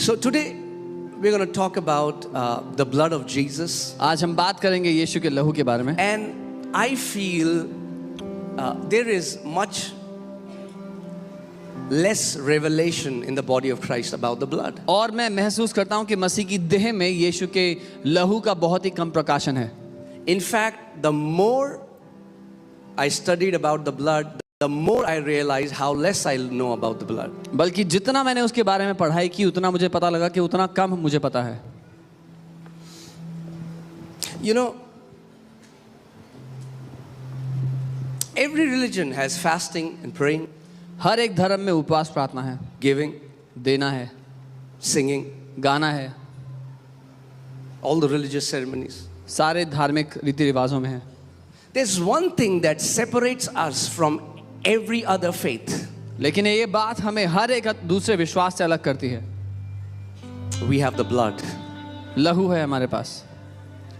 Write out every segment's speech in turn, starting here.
So today we're going to talk about the blood of Jesus. आज हम बात करेंगे यीशु के लहू के बारे में. And I feel there is much less revelation in the body of Christ about the blood. और मैं महसूस करता हूँ कि मसीह की देह में यीशु के लहू का बहुत ही कम प्रकाशन है. In fact, the more I studied about the blood, the more I realized how less I know about the blood. बल्कि जितना मैंने उसके बारे में पढ़ाई की उतना मुझे पता लगा कि उतना कम मुझे पता है. You know, every religion has fasting and praying, हर एक धर्म में उपवास प्रार्थना है, giving, देना है, singing, गाना है, all the religious ceremonies. सारे धार्मिक रीति रिवाजों में है. There's one thing that separates us from every other faith. लेकिन ये बात हमें हर एक दूसरे विश्वास से अलग करती है. We have the blood. लहू है हमारे पास.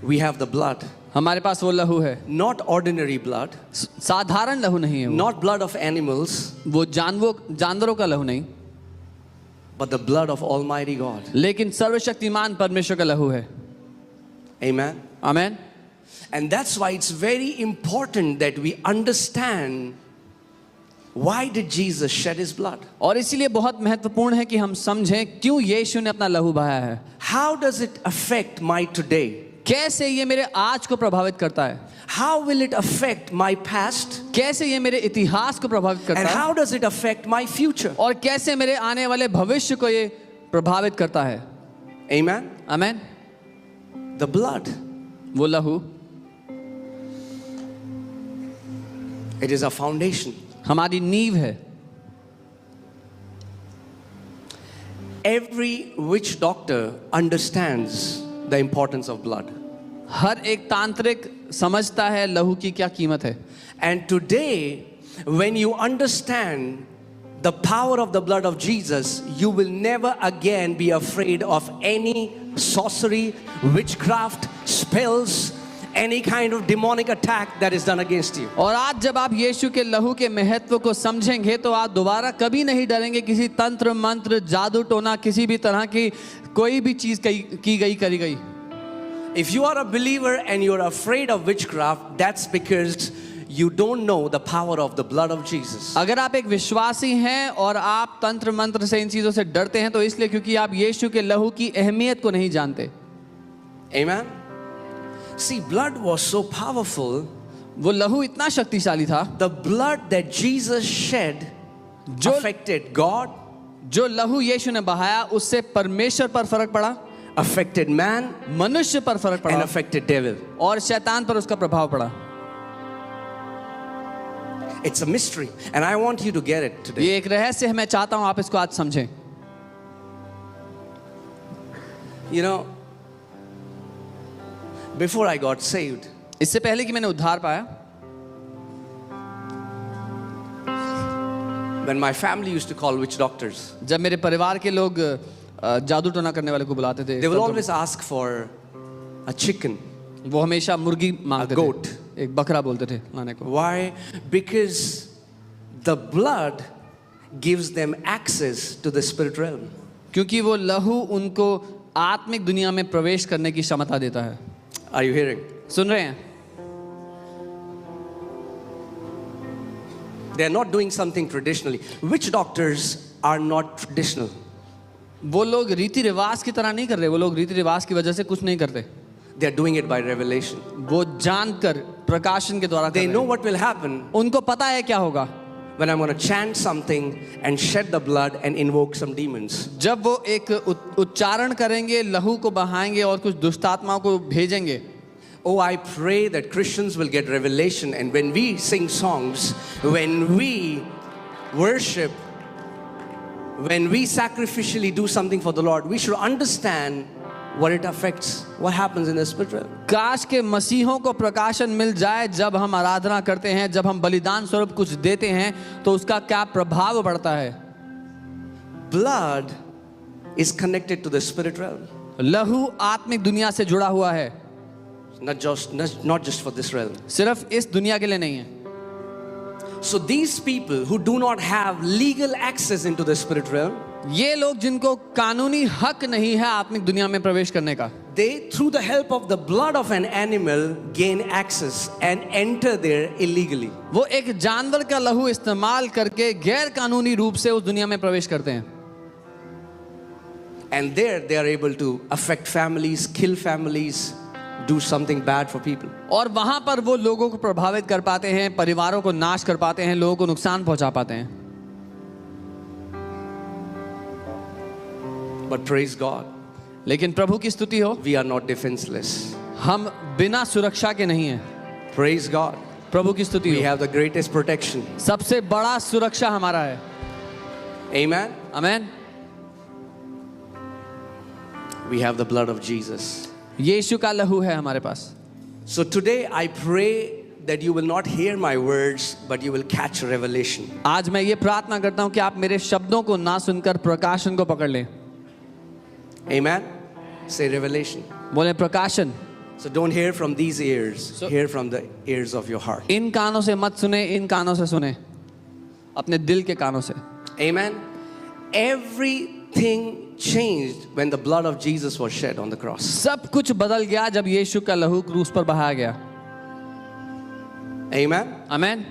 We have the blood. हमारे पास वो लहू है. Not ordinary blood. साधारण लहू नहीं है वो. Not blood of animals. वो जानवरों का लहू नहीं. But the blood of Almighty God. लेकिन सर्वशक्तिमान परमेश्वर का लहू है. Amen. Amen. And that's why it's very important that we understand why did Jesus shed his blood. और इसीलिए बहुत महत्वपूर्ण है कि हम समझें क्यों यीशु ने अपना लहू बहाया है. How does it affect my today? कैसे ये मेरे आज को प्रभावित करता है. How will it affect my past? कैसे ये मेरे इतिहास को प्रभावित And करता है. how does it affect my future? और कैसे मेरे आने वाले भविष्य को ये प्रभावित करता है. Amen. आमेन. The blood. वो लहू It is a foundation. हमारी नींव है. Every witch doctor understands the importance of blood. हर एक तांत्रिक समझता है लहू की क्या कीमत है. And today, when you understand the power of the blood of Jesus, you will never again be afraid of any sorcery, witchcraft, spells, any kind of demonic attack that is done against you. और आज जब आप यीशु के लहू के महत्व को समझेंगे तो आप दोबारा कभी नहीं डरेंगे किसी तंत्र मंत्र जादू टोना किसी भी तरह की कोई भी चीज की गई करी गई. If you are a believer and you're afraid of witchcraft, that's because you don't know the power of the blood of Jesus. अगर आप एक विश्वासी हैं और आप तंत्र मंत्र से इन चीजों से डरते हैं तो इसलिए क्योंकि आप यीशु के लहू की अहमियत को नहीं जानते. Amen. See, blood was so powerful. वो लहू इतना शक्तिशाली था. The blood that Jesus shed affected God, जो लहू यीशु ने बहाया उससे परमेश्वर पर फर्क पड़ा, affected man, मनुष्य पर फर्क and पड़ा affected devil. और शैतान पर उसका प्रभाव पड़ा. It's a mystery, and I want you to get it today. ये एक रहस्य है. मैं चाहता हूं आप इसको आज समझें. You know, before I got saved, इससे पहले कि मैंने उद्धार पाया, when my family used to call witch doctors, जब मेरे परिवार के लोग जादू टोना करने वाले को बुलाते थे, they will always ask for a chicken. वो हमेशा मुर्गी मांगते A goat. थे. एक बकरा बोलते थे लाने को. Why? Because the blood gives them access to the spirit realm. क्योंकि वो लहू उनको आत्मिक दुनिया में प्रवेश करने की क्षमता देता है. Are you hearing? सुन रहे हैं? They are not doing something traditionally. Witch doctors are not traditional. वो लोग रीति रिवाज की तरह नहीं कर रहे. वो लोग रीति रिवाज की वजह से कुछ नहीं करते. They are doing it by revelation. वो जानकर प्रकाशन के द्वारा कर They रहे know हैं. what will happen उनको पता है क्या होगा when I'm going to chant something and shed the blood and invoke some demons. जब वो एक उच्चारण करेंगे, लहू को बहाएंगे और कुछ दुष्ट आत्माओं को भेजेंगे. Oh, I pray that Christians will get revelation, and when we sing songs, when we worship, when we sacrificially do something for the Lord, we should understand what it affects, what happens in the spirit realm. काश के मसीहों को प्रकाशन मिल जाए जब हम आराधना करते हैं, जब हम बलिदान स्वरूप कुछ देते हैं तो उसका क्या प्रभाव पड़ता है. Blood is connected to the spirit realm. लहू आत्मिक दुनिया से जुड़ा हुआ है. Not just for this realm. सिर्फ इस दुनिया के लिए नहीं है. So these people who do not have legal access into the spirit realm, ये लोग जिनको कानूनी हक नहीं है आत्मिक दुनिया में प्रवेश करने का, they through the help of the blood of an animal gain access and enter there illegally. वो एक जानवर का लहू इस्तेमाल करके गैर कानूनी रूप से उस दुनिया में प्रवेश करते हैं, And there they are able to affect families, kill families, do something bad for people. और वहां पर वो लोगों को प्रभावित कर पाते हैं, परिवारों को नाश कर पाते हैं, लोगों को नुकसान पहुंचा पाते हैं। But praise God, लेकिन प्रभु की स्तुति हो, we are not defenseless. हम बिना सुरक्षा के नहीं हैं। Praise God, प्रभु की स्तुति we हो, have the greatest protection. सबसे बड़ा सुरक्षा हमारा है। Amen. Amen. We have the blood of Jesus. यीशु का लहू है हमारे पास। So today I pray that you will not hear my words, but you will catch revelation. आज मैं ये प्रार्थना करता हूँ कि आप मेरे शब्दों को ना सुनकर प्रकाशन को पकड़ लें। Amen. Say revelation. बोले प्रकाशन। So don't hear from these ears. So- Hear from the ears of your heart. इन कानों से मत सुने, इन कानों से सुने, अपने दिल के कानों से। Amen. Everything changed when the blood of Jesus was shed on the cross. सब कुछ बदल गया जब यीशु का लहू क्रूस पर बहाया गया। Amen. Amen.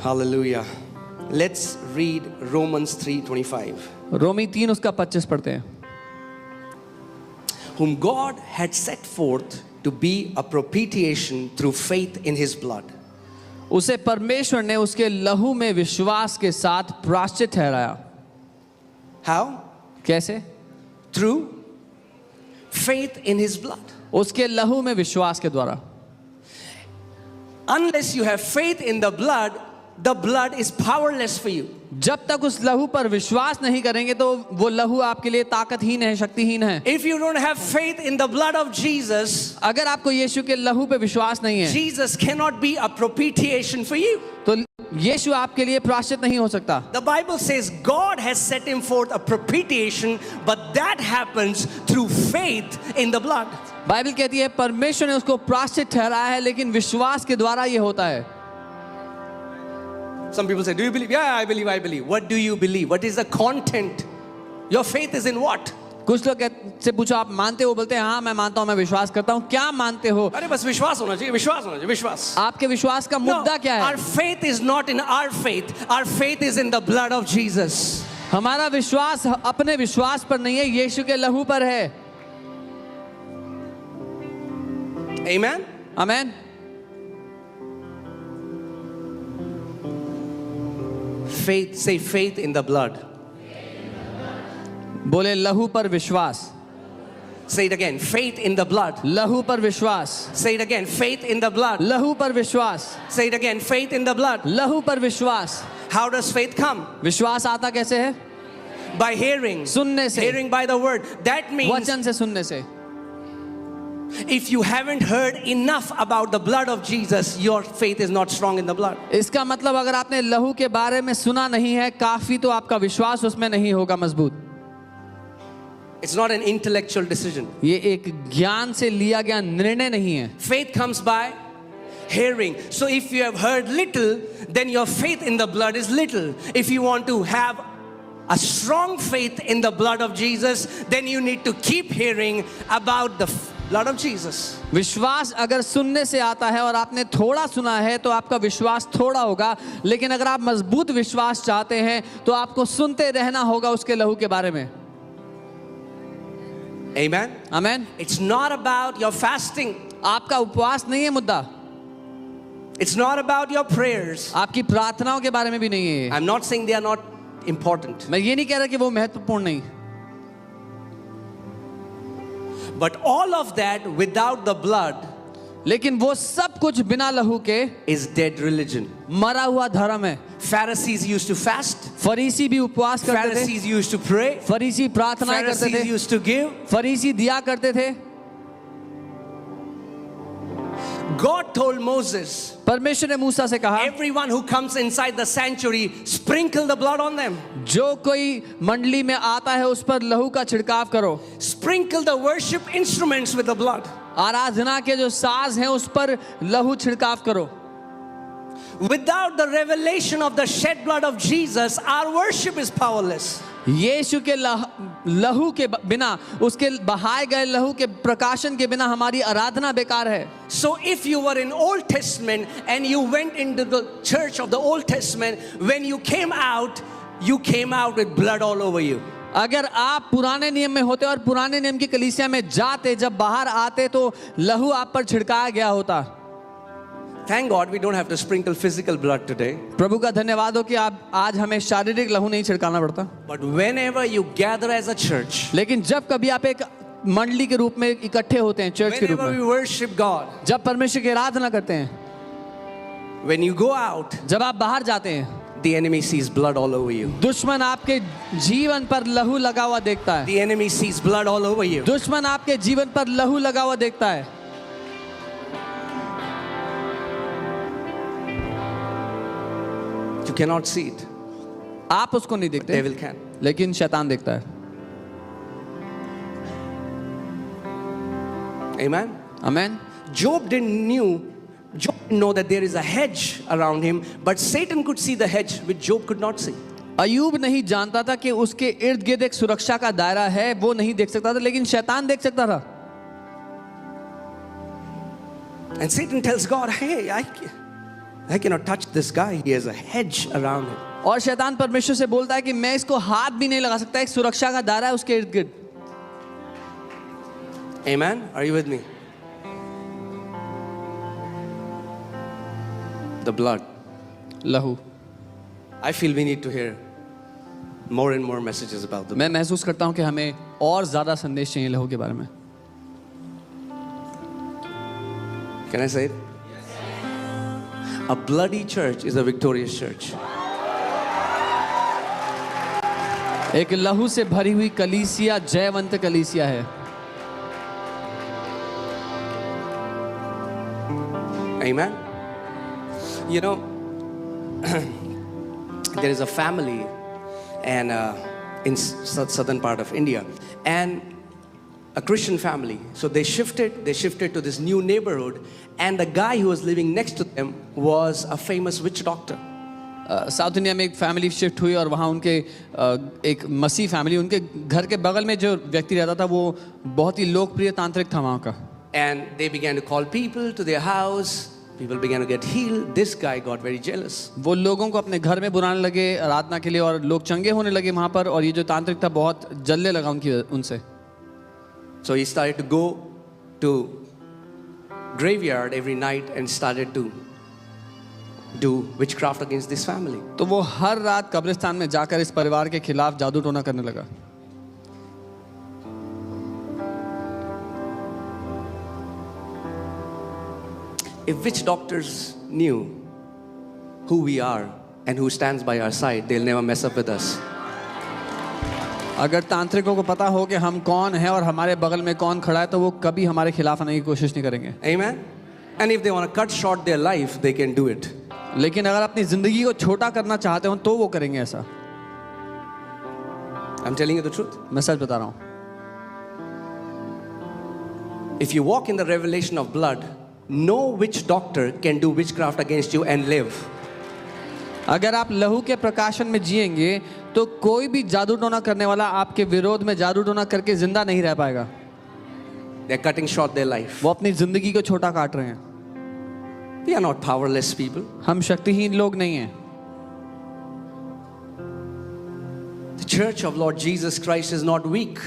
Hallelujah. Let's read Romans 3:25. रोमी 3 उसका 25 पढ़ते हैं। Whom God had set forth to be a propitiation through faith in his blood. उसे परमेश्वर ने उसके लहू में विश्वास के साथ प्रायश्चित ठहराया। How? कैसे? Through faith in his blood. उसके लहू में विश्वास के द्वारा। Unless you have faith in the blood is powerless for you. जब तक उस लहू पर विश्वास नहीं करेंगे तो वो लहू आपके लिए ताकतहीन है, शक्तिहीन है। If you don't have faith in the blood of Jesus, अगर आपको यीशु के लहू पे विश्वास नहीं है Jesus cannot be a propitiation for you. तो यीशु आपके लिए प्रायश्चित नहीं हो सकता। The Bible says God has set him forth a propitiation, but that happens through faith in the blood. Bible कहती है परमेश्वर ने उसको प्रायश्चित ठहराया है, लेकिन विश्वास के द्वारा ये होता है। Some people say, do you believe? Yeah, I believe. What do you believe? What is the content? Your faith is in what? कुछ लोग से पूछो आप मानते हो, बोलते हैं हाँ मैं मानता हूँ, मैं विश्वास करता हूँ। क्या मानते हो? अरे बस विश्वास होना चाहिए, विश्वास। आपके विश्वास का मुद्दा क्या है? Our faith is not in our faith. Our faith is in the blood of Jesus. हमारा विश्वास अपने विश्वास पर नहीं है, यीशु के लहू पर है। Amen. Amen. Faith, say faith in the blood. बोले लहू पर विश्वास। Say it again, faith in the blood. लहू पर विश्वास। Say it again, faith in the blood. लहू पर विश्वास। Say it again, faith in the blood. लहू पर विश्वास। How does faith come? विश्वास आता कैसे है? By hearing. सुनने से। Hearing by the word. That means वचन से सुनने से। if you haven't heard enough about the blood of Jesus, your faith is not strong in the blood. इसका मतलब अगर आपने लहू के बारे में सुना नहीं है काफी, तो आपका विश्वास उसमें नहीं होगा मजबूत। It's not an intellectual decision. ये एक ज्ञान से लिया गया निर्णय नहीं है। Faith comes by hearing. So if you have heard little, then your faith in the blood is little. If you want to have a strong faith in the blood of Jesus, then you need to keep hearing about the blood of Jesus. विश्वास अगर सुनने से आता है और आपने थोड़ा सुना है तो आपका विश्वास थोड़ा होगा, लेकिन अगर आप मजबूत विश्वास चाहते हैं तो आपको सुनते रहना होगा उसके लहू के बारे में। Amen. Amen. It's not about your fasting. आपका उपवास नहीं है मुद्दा, It's not about your prayers. आपकी प्रार्थनाओं के बारे में भी नहीं है। I'm not saying they are not important. मैं ये नहीं कह रहा कि वो महत्वपूर्ण नहीं, But all of that without the blood लेकिन वो सब कुछ बिना लहू के is dead religion. मरा हुआ धर्म है। Pharisees used to fast. फरीसी भी उपवास करते थे, Pharisees used to pray. फरीसी प्रार्थनाएं करते Pharisees थे, used to give. फरीसी दिया करते थे। God told Moses, परमेश्वर ने मूसा से कहा everyone who comes inside the sanctuary, sprinkle the blood on them. जो कोई मंडली में आता है उस पर लहू का छिड़काव करो। Sprinkle the worship instruments with the blood. आराधना के जो साज हैं उस पर लहू छिड़काव करो। Without the revelation of the shed blood of Jesus, our worship is powerless. यीशु के लहू के बिना, उसके बहाए गए लहू के प्रकाशन के बिना हमारी आराधना बेकार है. So if you were in Old Testament and you went into the church of the Old Testament, when you came out with blood all over you. अगर आप पुराने नियम में होते और पुराने नियम की कलीसिया में जाते, जब बाहर आते तो लहू आप पर छिड़काया गया होता. Thank God we don't have to sprinkle physical blood today. प्रभु का धन्यवाद हो कि आप आज हमें शारीरिक लहू नहीं छिड़काना पड़ता. But whenever you gather as a church, लेकिन जब कभी आप एक मंडली के रूप में इकट्ठे होते हैं, चर्च के रूप whenever we में, worship God, जब परमेश्वर की आराधना करते हैं, when you go out, जब आप बाहर जाते हैं, the enemy sees blood all over you. दुश्मन आपके जीवन पर लहू लगा हुआ देखता है. The enemy sees blood all over you. दुश्मन आपके जीवन पर लहू लगा हुआ देखता है. You cannot see it. आप उसको नहीं देखते, Devil can. लेकिन शैतान देखता है. Amen. Amen. Job didn't know that there is a hedge around him, but Satan could see the hedge which Job could not see. Ayub नहीं जानता था कि उसके इर्द गिर्द एक सुरक्षा का दायरा है, वो नहीं देख सकता था, लेकिन शैतान देख सकता था. And Satan tells God, hey, I cannot touch this guy. He has a hedge around him. और शैतान परमेश्वर से बोलता है कि मैं इसको हाथ भी नहीं लगा सकता, एक सुरक्षा का दायरा है उसके इर्द गिर्द. Amen. Are you with me? The blood. लहू. I feel we need to hear more and more messages about the blood. मैं महसूस करता हूं कि हमें और ज्यादा संदेश चाहिए लहू के बारे में. Can I say it? A bloody church is a victorious church. एक लहू से भरी हुई कलीसिया जयवंत कलीसिया है. Amen. You know, there is a family and in southern part of India, and a Christian family. So they shifted to this new neighborhood, and the guy who was living next to them was a famous witch doctor. South India में एक family shift हुई और वहाँ उनके एक मसीह family, उनके घर के बगल में जो व्यक्ति रहता था वो बहुत ही लोकप्रिय तांत्रिक था वहाँ का. And they began to call people to their house. People began to get healed. This guy got very jealous. वो लोगों को अपने घर में बुलाने लगे आराधना के लिए और लोग चंगे होने लगे वहाँ पर, और ये जो तांत्रिक था बहुत जलने लगा उनसे. So he started to go to graveyard every night and started to do witchcraft against this family. तो वो हर रात कब्रिस्तान में जाकर इस परिवार के खिलाफ जादू टोना करने लगा. If witch doctors knew who we are and who stands by our side, they'll never mess up with us. अगर तांत्रिकों को पता हो कि हम कौन हैं और हमारे बगल में कौन खड़ा है तो वो कभी हमारे खिलाफ आने की कोशिश नहीं करेंगे. Amen. And if they want to cut short their life, they can do it. लेकिन अगर अपनी जिंदगी को छोटा करना चाहते हो तो वो करेंगे ऐसा. I'm telling you the truth. मैं सच बता रहा हूँ. If you walk in the revelation of blood, no witch doctor can do witchcraft against you and live. अगर आप लहू के प्रकाशन में जिएंगे तो कोई भी जादू टोना करने वाला आपके विरोध में जादू टोना करके जिंदा नहीं रह पाएगा. They're cutting short their life. वो अपनी जिंदगी को छोटा काट रहे हैं. We are not powerless people. हम शक्तिहीन लोग नहीं हैं. The church of Lord Jesus Christ is not weak.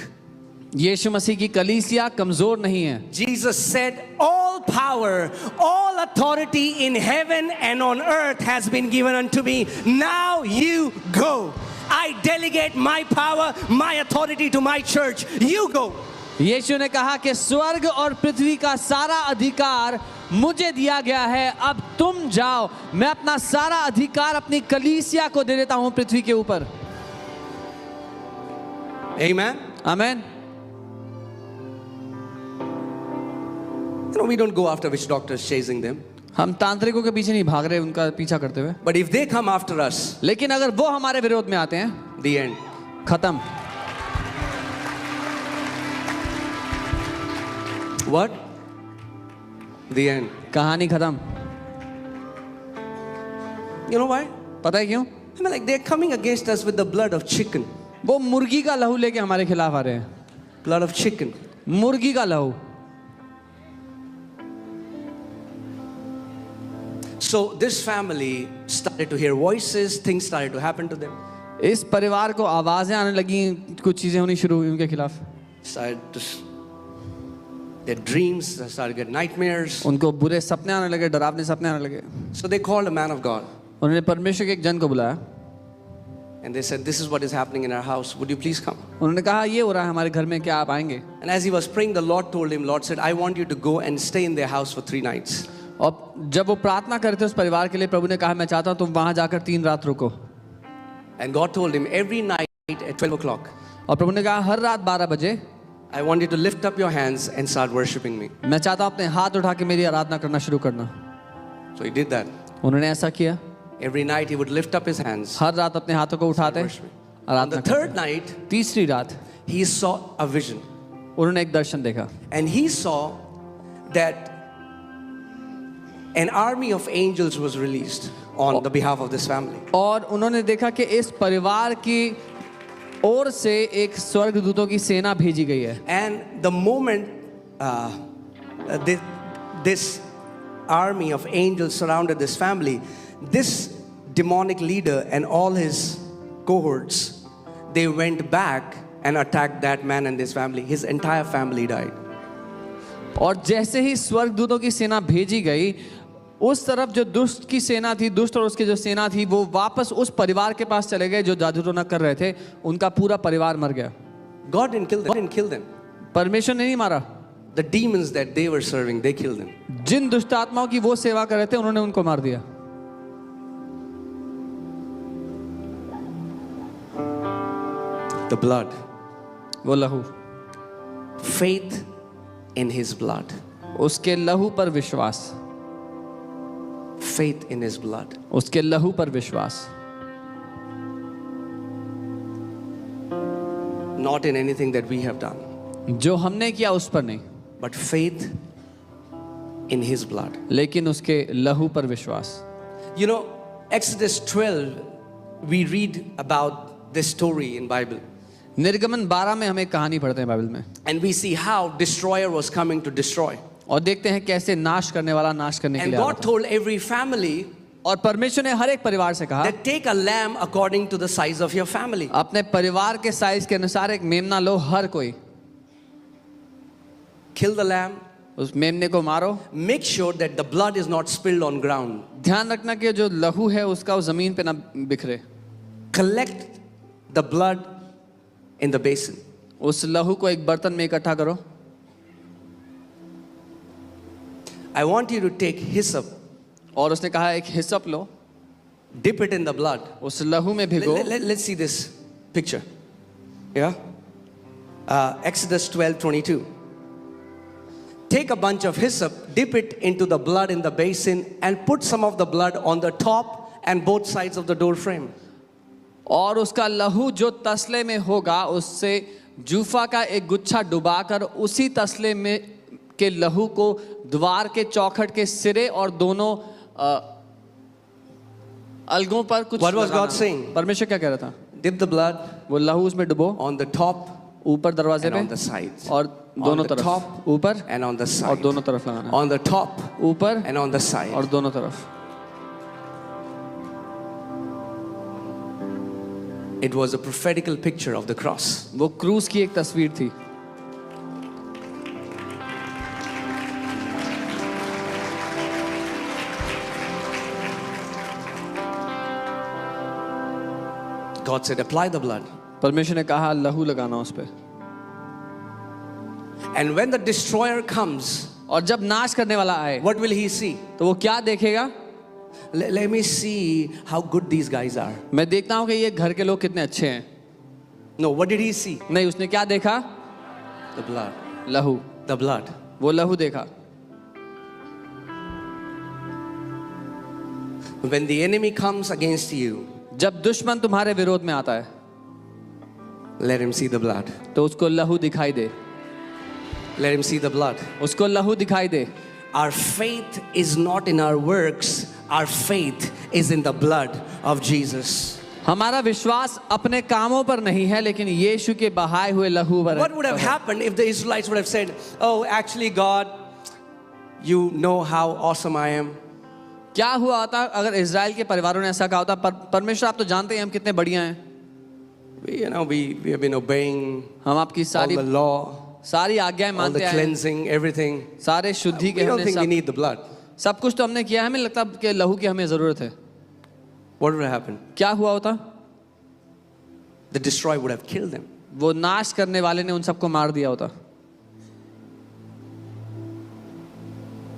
यीशु मसीह की कलीसिया कमजोर नहीं है. Jesus said, all power, all authority in heaven and on earth has been given unto me. Now you go. I delegate my power, my authority to my church. You go. यीशु ने कहा कि स्वर्ग और पृथ्वी का सारा अधिकार मुझे दिया गया है, अब तुम जाओ. मैं अपना सारा अधिकार अपनी कलीसिया को दे देता हूं पृथ्वी के ऊपर. Amen. Amen. You know, we don't go after witch doctors chasing them. हम तांत्रिकों के पीछे नहीं भाग रहे उनका पीछा करते हुए. But if they come after us, लेकिन अगर वो हमारे विरोध में आते हैं, the end. खत्म. What? The end. कहानी खत्म. You know why? पता है क्यों? I mean, like they're coming against us with the blood of chicken. वो मुर्गी का लहू लेके हमारे खिलाफ आ रहे हैं. Blood of chicken. मुर्गी का लहू. So this family started to hear voices, things started to happen to them. इस परिवार को आवाजें आने लगी, कुछ चीजें होनी शुरू हुई उनके खिलाफ. Started to, their dreams started to get nightmares. उनको बुरे सपने आने लगे, डरावने सपने आने लगे. So they called a man of God उन्होंने परमेश्वर के एक जन को बुलाया. and they said, "This is what is happening in our house. Would you please come?" उन्होंने कहा ये हो रहा है हमारे घर में, क्या आप आएंगे? And as he was praying, the Lord told him, Lord said, "I want you to go and stay in their house for 3 nights." और जब वो प्रार्थना करते उस परिवार के लिए, प्रभु ने कहा मैं चाहता हूँ तुम वहां जाकर 3 रात रुको. And God told him, every night at 12 o'clock, और प्रभु ने कहा हर रात 12 बजे I want you to lift up your hands and start worshiping me. मैं चाहता हूँ अपने हाथ उठा के मेरी आराधना करना शुरू करना. So he did that. उन्होंने ऐसा किया. Every night he would lift up his hands. हर रात अपने हाथों को उठाते On आराधना the करते. third night, तीसरी रात he saw a vision. उन्होंने एक दर्शन देखा. And he saw that an army of angels was released on the behalf of this family. और उन्होंने देखा कि इस परिवार की ओर से एक स्वर्गदूतों की सेना भेजी गई है. And the moment this army of angels surrounded this family, this demonic leader and all his cohorts, they went back and attacked that man and his family. His entire family died. और जैसे ही स्वर्गदूतों की सेना भेजी गई, उस तरफ जो दुष्ट की सेना थी, दुष्ट और उसकी जो सेना थी, वो वापस उस परिवार के पास चले गए जो जादू टोना कर रहे थे. उनका पूरा परिवार मर गया. God didn't kill them. परमेश्वर ने नहीं मारा. The demons that they were serving, they killed them. जिन दुष्ट आत्माओं की वो सेवा कर रहे थे, उन्होंने उनको मार दिया. The blood. वो लहू. Faith in his blood. उसके लहू पर विश्वास. Faith in his blood. उसके लहू पर विश्वास. Not in anything that we have done, जो हमने किया उस पर नहीं, but faith in his blood. लेकिन उसके लहू पर विश्वास. You know, Exodus 12, we read about this story in Bible. निर्गमन 12 में हम एक कहानी पढ़ते हैं बाइबल में. And we see how destroyer was coming to destroy. और देखते हैं कैसे नाश करने वाला नाश करने के And लिए आ रहा God था. told every family और परमेश्वर ने हर एक परिवार से कहा that take a lamb according to the size of your family. अपने परिवार के साइज के अनुसार एक मेमना लो. हर कोई Kill the lamb. उस मेमने को मारो. Make sure that the blood is not spilled on ground. ध्यान रखना कि जो लहू है उसका उस जमीन पे ना बिखरे. Collect the blood in the basin. उस लहू को एक बर्तन में इकट्ठा करो. I want you to take hyssop, और उसने कहा एक हिस्सप लो, dip it in the blood. उस लहू में भिगो. Let's see this picture. Yeah? Exodus 12:22. Take a bunch of hyssop, dip it into the blood in the basin, and put some of the blood on the top and both sides of the door frame. और उसका लहू जो तसले में होगा उससे जूफा का एक गुच्छा डुबाकर उसी तसले में के लहू को द्वार के चौखट के सिरे और दोनों अलगों पर कुछ What was लगाना. God saying? परमेश्वर क्या कह रहा था? Dip the blood वो लहू उसमें डुबो, on the top ऊपर दरवाजे and पे on the sides. और दोनों the तरफ, top ऊपर and on the और side. दोनों तरफ लगाना. On the top ऊपर and on the side. और दोनों तरफ. It was a prophetical picture of the cross. वो क्रूस की एक तस्वीर थी. God said, apply the blood. परमेश्वर ने कहा लहू लगाना उस पे. And when the destroyer comes, और जब नाश करने वाला आए what will he see? तो वो क्या देखेगा? Let me see how good these guys are. मैं देखता हूँ कि ये घर के लोग कितने अच्छे हैं. No, what did he see? नहीं, उसने क्या देखा? The blood. लहू. The blood. वो लहू देखा. When the enemy comes against you, जब दुश्मन तुम्हारे विरोध में आता है let him see the blood. तो उसको लहू दिखाई दे. Let him see the blood. उसको लहू दिखाई दे. Our faith is not in our works. our faith is in the blood of Jesus. हमारा विश्वास अपने कामों पर नहीं है लेकिन यीशु के बहाए हुए लहू पर है। What would have happened if the Israelites would have said, "Oh, actually, God, you know how awesome I am"? क्या हुआ होता अगर इजराइल के परिवारों ने ऐसा कहा होता, परमेश्वर आप तो जानते हैं हम कितने बढ़िया हैं, We have been obeying हम आपकी all सारी the law, सारी आज्ञाएं all the मानते हैं, cleansing, everything. सारे शुद्धि के We don't हमने think we सब need the blood. सब कुछ तो हमने किया है, हमें लगता है कि लहू की हमें जरूरत है। What would have happened? क्या हुआ होता? The destroyer would have killed them. वो नाश करने वाले ने उन सबको मार दिया होता।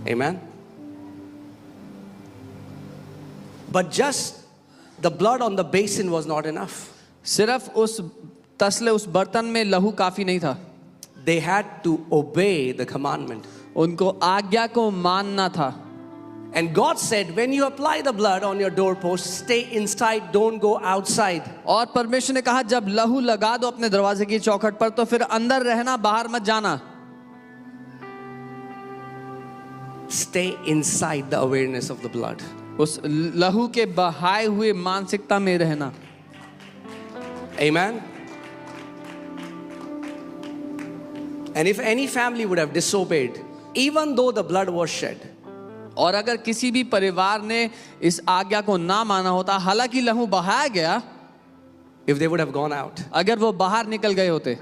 Amen. But just the blood on the basin was not enough. सिर्फ उस तसले उस बर्तन में लहू काफी नहीं था, They had to obey the commandment. उनको आज्ञा को मानना था। And God said, when you apply the blood on your doorpost, stay inside, don't go outside. और परमेश्वर ने कहा जब लहू लगा दो अपने दरवाजे की चौखट पर तो फिर अंदर रहना, बाहर मत जाना। Stay inside the awareness of the blood. उस लहू के बहाए हुए मानसिकता में रहना। Amen. And if any family would have disobeyed, even though the blood was shed, और अगर किसी भी परिवार ने इस आज्ञा को ना माना होता, हालांकि लहू बहाया गया, if they would have gone out, अगर वो बाहर निकल गए होते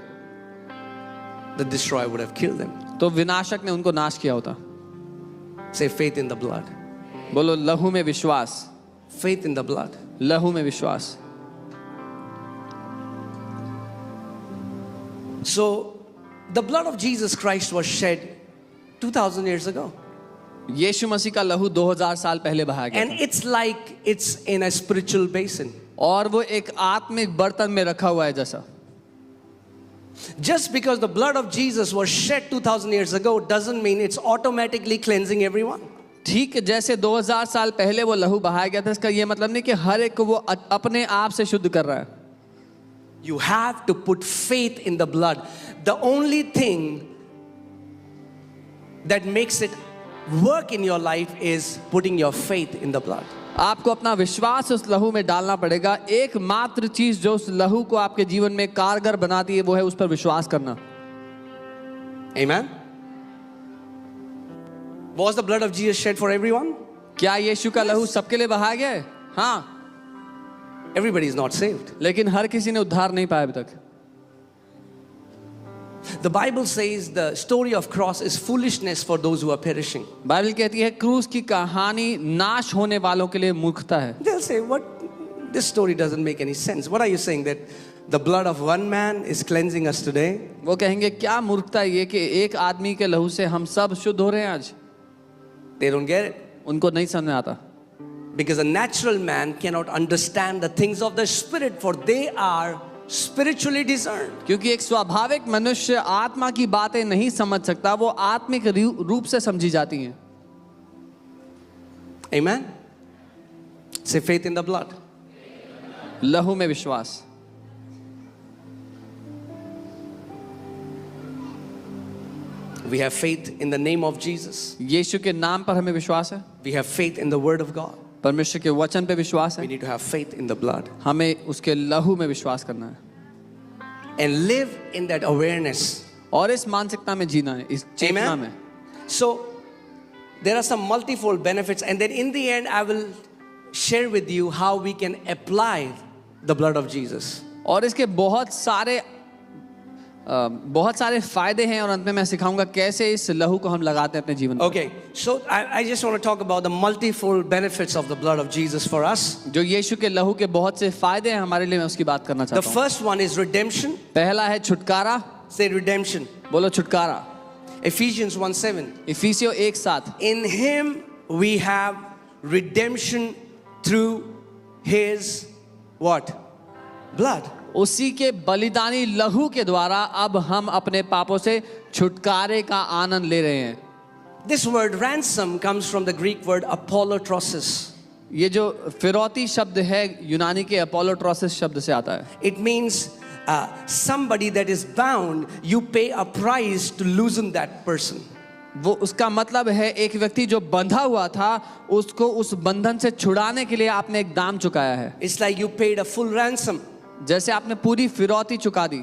the destroyer would have killed them. तो विनाशक ने उनको नाश किया होता। Say faith in the blood. बोलो लहू में विश्वास, Faith in the blood. लहू में विश्वास। So, the blood of Jesus Christ was shed 2000 years ago. यीशु मसीह का लहू 2000 साल पहले बहाया गया And it's like it's in a spiritual basin. और वो एक आत्मिक बर्तन में रखा हुआ है जैसा। Just because the blood of Jesus was shed 2000 years ago doesn't mean it's automatically cleansing everyone. ठीक जैसे 2000 साल पहले वो लहू बहाया गया था, इसका ये मतलब नहीं कि हर एक को वो अपने आप से शुद्ध कर रहा है। You have to put faith in the blood. The only thing that makes it work in your life is putting your faith in the blood. आपको अपना विश्वास उस लहू में डालना पड़ेगा। एकमात्र चीज जो उस लहू को आपके जीवन में कारगर बनाती है वो है उस पर विश्वास करना। Amen. Was the blood of Jesus shed for everyone? क्या यीशु का लहू सबके लिए बहाया गया है? हाँ, Everybody is not saved. लेकिन हर किसी ने उद्धार नहीं पाया अभी तक। The Bible says the story of cross is foolishness for those who are perishing. Bible कहती है क्रूस की कहानी नाश होने वालों के लिए मूर्खता है। They'll say, what? This story doesn't make any sense. What are you saying? That the blood of one man is cleansing us today? वो कहेंगे क्या मूर्खता है ये कि एक आदमी के लहू से हम सब शुद्ध हो रहे हैं आज। They don't get it. उनको नहीं समझ में आता, Because a natural man cannot understand the things of the spirit, for they are spiritually discerned. क्योंकि एक स्वाभाविक मनुष्य आत्मा की बातें नहीं समझ सकता, वो आत्मिक रूप से समझी जाती हैं। Amen. Say faith in the blood. लहू में विश्वास। We have faith in the name of Jesus. यीशु के नाम पर हमें विश्वास है, We have faith in the word of God. परमेश्वर के वचन पे विश्वास We है, need to have faith in the blood हमें उसके लहू में विश्वास करना है and live in that awareness. और इस मानसिकता में जीना है, इस चेतना में। So there are some multifold benefits, and then in the end I will share with you how we can apply the blood of Jesus. और इसके बहुत सारे फायदे हैं और अंत में मैं सिखाऊंगा कैसे इस लहू को हम लगाते हैं अपने जीवन में। Okay, so I just want to talk about the multifold benefits of the blood of Jesus for us. जो यीशु के लहू के बहुत से फायदे हैं हमारे लिए, मैं उसकी बात करना The चाहता हूँ। first one is redemption. पहला है छुटकारा। Say redemption. बोलो छुटकारा। Ephesians 1:7. इफिसियों 1:7। In him we have redemption through his what? Blood. उसी के बलिदानी लहू के द्वारा अब हम अपने पापों से छुटकारे का आनंद ले रहे हैं। This word ransom comes from the Greek word apollotrosis. ये जो फिरौती शब्द है यूनानी के अपोलोट्रोसिस शब्द से आता है। It means somebody that is bound, you pay a price to loosen that person. वो उसका मतलब है एक व्यक्ति जो बंधा हुआ था उसको उस बंधन से छुड़ाने के लिए आपने एक दाम चुकाया है। It's like you paid a full ransom. जैसे आपने पूरी फिरौती चुका दी।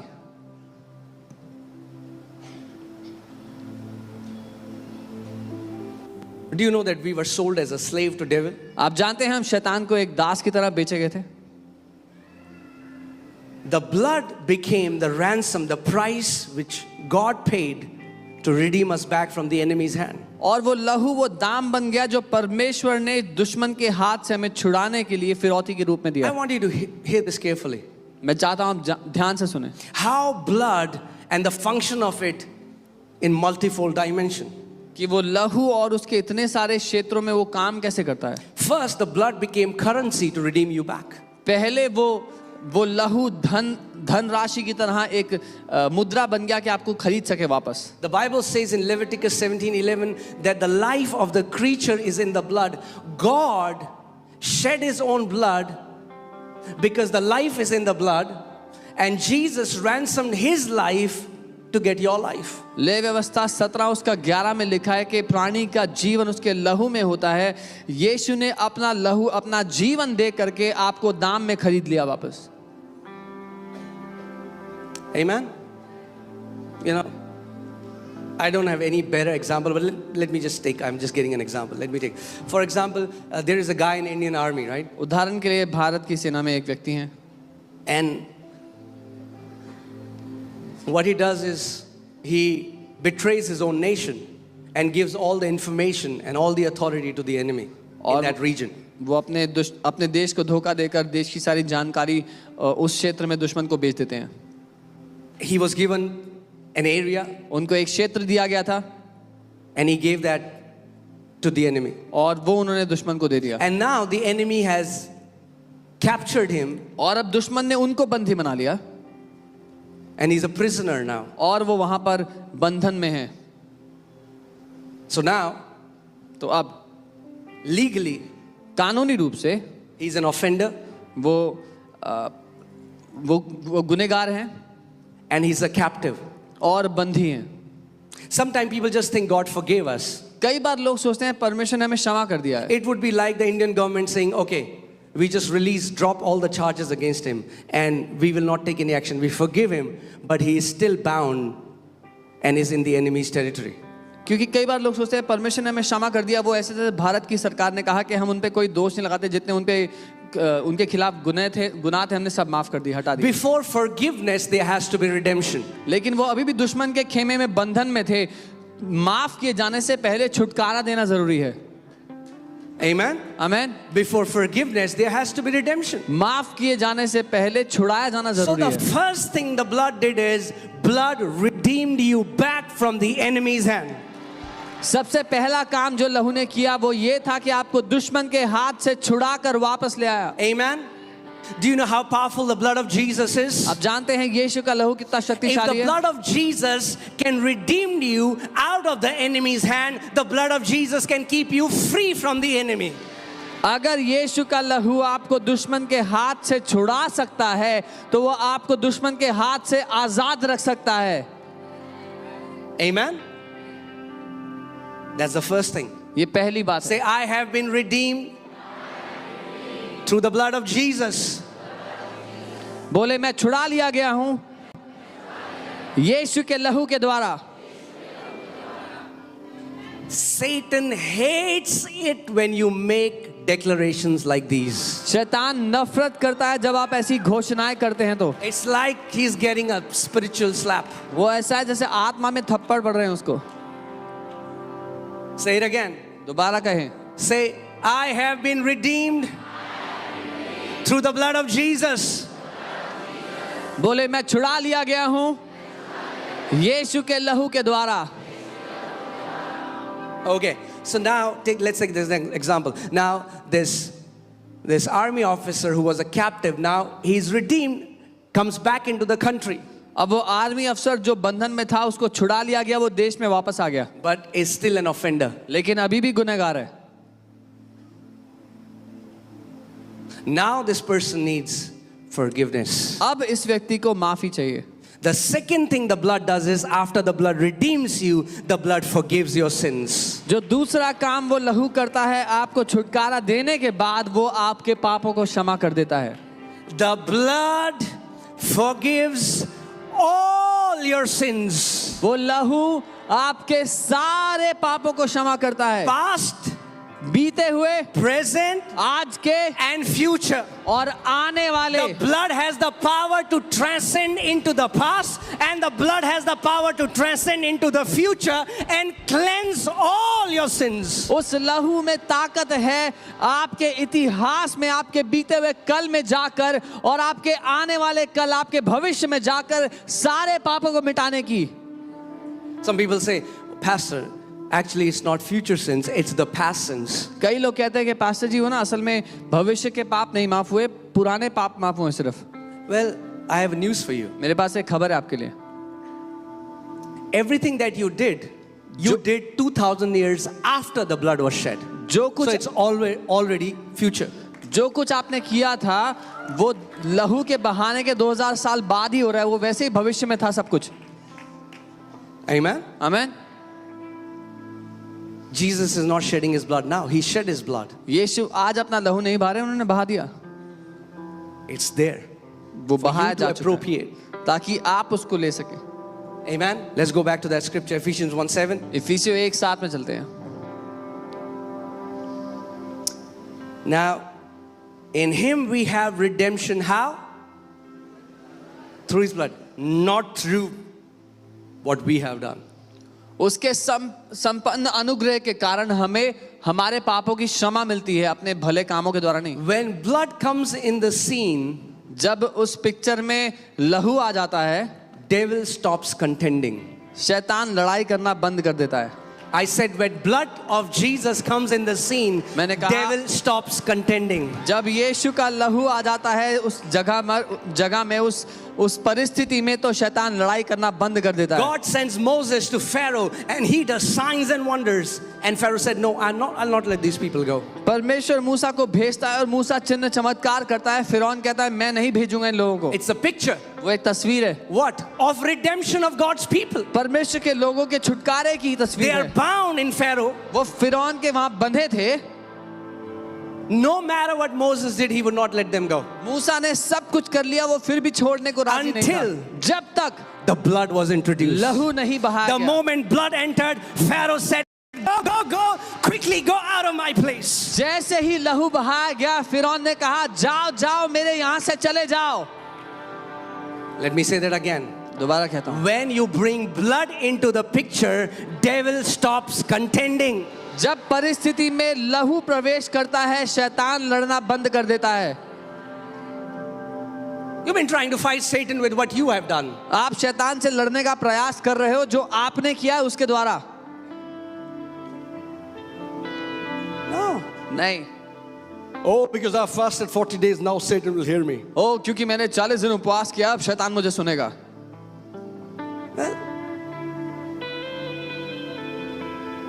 Do you know that we were sold as a slave to devil? आप जानते हैं हम शैतान को एक दास की तरह बेचे गए थे। The blood became the ransom, the price which God paid to redeem us back from the enemy's hand. और वो लहू वो दाम बन गया जो परमेश्वर ने दुश्मन के हाथ से हमें छुड़ाने के लिए फिरौती के रूप में I दिया। want you to hear this carefully. मैं चाहता हूं आप ध्यान से सुने How blood and the function of it in multifold dimension. कि वो लहू और उसके इतने सारे क्षेत्रों में वो काम कैसे करता है। First, the blood became currency to redeem you back. पहले वो लहू धन राशि की तरह एक मुद्रा बन गया कि आपको खरीद सके वापस। The Bible says in Leviticus 17:11 that the life of the creature is in the blood. God shed his own blood because the life is in the blood, and Jesus ransomed his life to get your life. ले व्यवस्था 17 उसका 11 में लिखा है कि प्राणी का जीवन उसके लहू में होता है। यीशु ने अपना लहू अपना जीवन दे करके आपको दाम में खरीद लिया वापस। Amen. You know, I don't have any better example, but let me just take, I'm just getting an example. Let me take, for example, there is a guy in Indian Army, right? उदाहरण के लिए भारत की सेना में एक व्यक्ति हैं And what he does is he betrays his own nation and gives all the information and all the authority to the enemy in that region. वो अपने देश को धोखा देकर देश की सारी जानकारी उस क्षेत्र में दुश्मन को बेच देते हैं। He was given an area उनको एक क्षेत्र दिया गया था and he gave that to the enemy. और वो उन्होंने दुश्मन को दे दिया। And now the enemy has captured him और अब दुश्मन ने उनको बंदी बना लिया and he's a prisoner now. और वो वहां पर बंधन में है। So now, तो अब legally, कानूनी रूप से he's an offender वो गुनहगार हैं and he's a captive. और बंधी हैं। Sometimes people just think God forgave us. कई बार लोग सोचते हैं परमेश्वर ने हमें क्षमा कर दिया है। It would be like the Indian government saying, okay, we just drop all the charges against him and we will not take any action. We forgive him, but he is still bound and is in the enemy's territory. क्योंकि कई बार लोग सोचते हैं परमेश्वर ने हमें क्षमा कर दिया। वो ऐसे थे भारत की सरकार ने कहा कि हम उन पे कोई दोष नहीं लगाते, जितने उनके खिलाफ गुनाह थे हमने सब माफ कर दिए, हटा दिए। Before forgiveness, there has to be redemption. लेकिन वो अभी भी दुश्मन के खेमे में बंधन में थे। माफ किए जाने से पहले छुटकारा देना जरूरी है। Amen? Amen. Before forgiveness, there has to be redemption. माफ किए जाने से पहले छुड़ाया जाना So जरूरी the है। first thing the blood did is blood redeemed you back from the enemy's hand. सबसे पहला काम जो लहू ने किया वो ये था कि आपको दुश्मन के हाथ से छुड़ाकर वापस ले आया। Amen? Do you know how powerful the blood of Jesus is? आप जानते हैं यीशु का लहू कितना If शक्तिशाली the है। blood of Jesus can redeem you out of the enemy's hand, the blood of Jesus can keep you free from the enemy. अगर यीशु का लहू आपको दुश्मन के हाथ से छुड़ा सकता है तो वो आपको दुश्मन के हाथ से आजाद रख सकता है। Amen? That's the first thing. ये पहली बात है। Say, I have been redeemed through the blood of Jesus. बोले मैं छुड़ा लिया गया हूं यीशु के लहू के द्वारा। Satan hates it when you make declarations like these. शैतान नफरत करता है जब आप ऐसी घोषणाएं करते हैं तो। It's like he's getting a spiritual slap. वो ऐसा है जैसे आत्मा में थप्पड़ पड़ रहे हैं उसको। Say it again. दोबारा कहें। Say, I have been redeemed through the blood of Jesus. बोले मैं छुड़ा लिया गया हूं यीशु के लहू के द्वारा। Okay, so now let's take this example. Now this army officer who was a captive, now he's redeemed, comes back into the country, अब वो आर्मी अफसर जो बंधन में था उसको छुड़ा लिया गया, वो देश में वापस आ गया, but is still an offender. लेकिन अभी भी गुनहगार है। Now this person needs forgiveness. अब इस व्यक्ति को माफी चाहिए। The second thing the blood does is after the blood redeems you, the blood forgives your sins. जो दूसरा काम वो लहू करता है, आपको छुटकारा देने के बाद वो आपके पापों को क्षमा कर देता है. The blood forgives all your sins. वो लहू आपके सारे पापों को क्षमा करता है. Past, बीते हुए, present, आज के and future. और आने वाले. The blood has the power to transcend into the past, and the blood has the power to transcend into the future and cleanse all your sins. उस लहू में ताकत है आपके इतिहास में, आपके बीते हुए कल में जाकर और आपके आने वाले कल, आपके भविष्य में जाकर सारे पापों को मिटाने की. Some people say, Pastor, actually it's not future sins, it's the past sins. कई लोग कहते हैं कि पास्टर जी हो ना, असल में भविष्य के पाप नहीं माफ हुए, पुराने पाप माफ हुए सिर्फ. Well, I have news for you. मेरे पास एक खबर है आपके लिए. Everything that you did 2000 years after the blood was shed. जो So कुछ it's already future. जो कुछ आपने किया था वो लहू के बहाने के 2000 साल बाद ही हो रहा है, वो वैसे ही भविष्य में था सब कुछ. Amen? आमीन. Jesus is not shedding his blood now. He shed his blood. यीशु आज अपना लहू नहीं बहा रहे, उन्होंने बहा दिया. It's there. वो For बहाया you to जा चुका है appropriate. ताकि आप उसको ले सके. Amen? Let's go back to that scripture, Ephesians 1:7. इफिसियों 1:7 में चलते हैं. Now, in him we have redemption. How? Through his blood. Not through what we have done. उसके संपन्न अनुग्रह के कारण हमें हमारे पापों की क्षमा मिलती है, अपने भले कामों के द्वारा नहीं. When blood comes in the scene, जब उस पिक्चर में लहू आ जाता है, devil stops contending. शैतान लड़ाई करना बंद कर देता है. I said when blood of Jesus comes in the scene, मैंने कहा, devil stops contending. जब यीशु का लहू आ जाता है उस जगह में उस परिस्थिति में, तो शैतान लड़ाई करना बंद कर देता है. God sends Moses to Pharaoh and he does signs and wonders. And Pharaoh said, no, I'll not let these people go. परमेश्वर मूसा को भेजता है और मूसा चिन्ह चमत्कार करता है. फिरौन कहता है मैं नहीं भेजूंगा इन लोगों को. It's a picture. वो एक तस्वीर है. What? Of redemption of God's people. परमेश्वर के लोगों के छुटकारे की They तस्वीर are है. bound in Pharaoh. वो फिरौन के वहां बंधे थे. No matter what Moses did, he would not let them go. मूसा ने सब कुछ कर लिया, वो फिर भी छोड़ने को राजी नहीं था. Until जब तक the blood was introduced. लहू नहीं बहाया The गया. moment blood entered, Pharaoh said, go, quickly go out of my place. जैसे ही लहू बहाया गया, फिरौन ने कहा जाओ मेरे यहाँ से चले जाओ. Let me say that again. दोबारा कहता हूँ. When you bring blood into the picture, devil stops contending. जब परिस्थिति में लहू प्रवेश करता है, शैतान लड़ना बंद कर देता है. You've been trying to fight Satan with what you have done. आप शैतान से लड़ने का प्रयास कर रहे हो जो आपने किया है उसके द्वारा. No. नहीं. Oh, because I fasted 40 days, now Satan will hear me. ओ क्योंकि मैंने 40 दिन उपवास किया, अब शैतान मुझे सुनेगा. Well,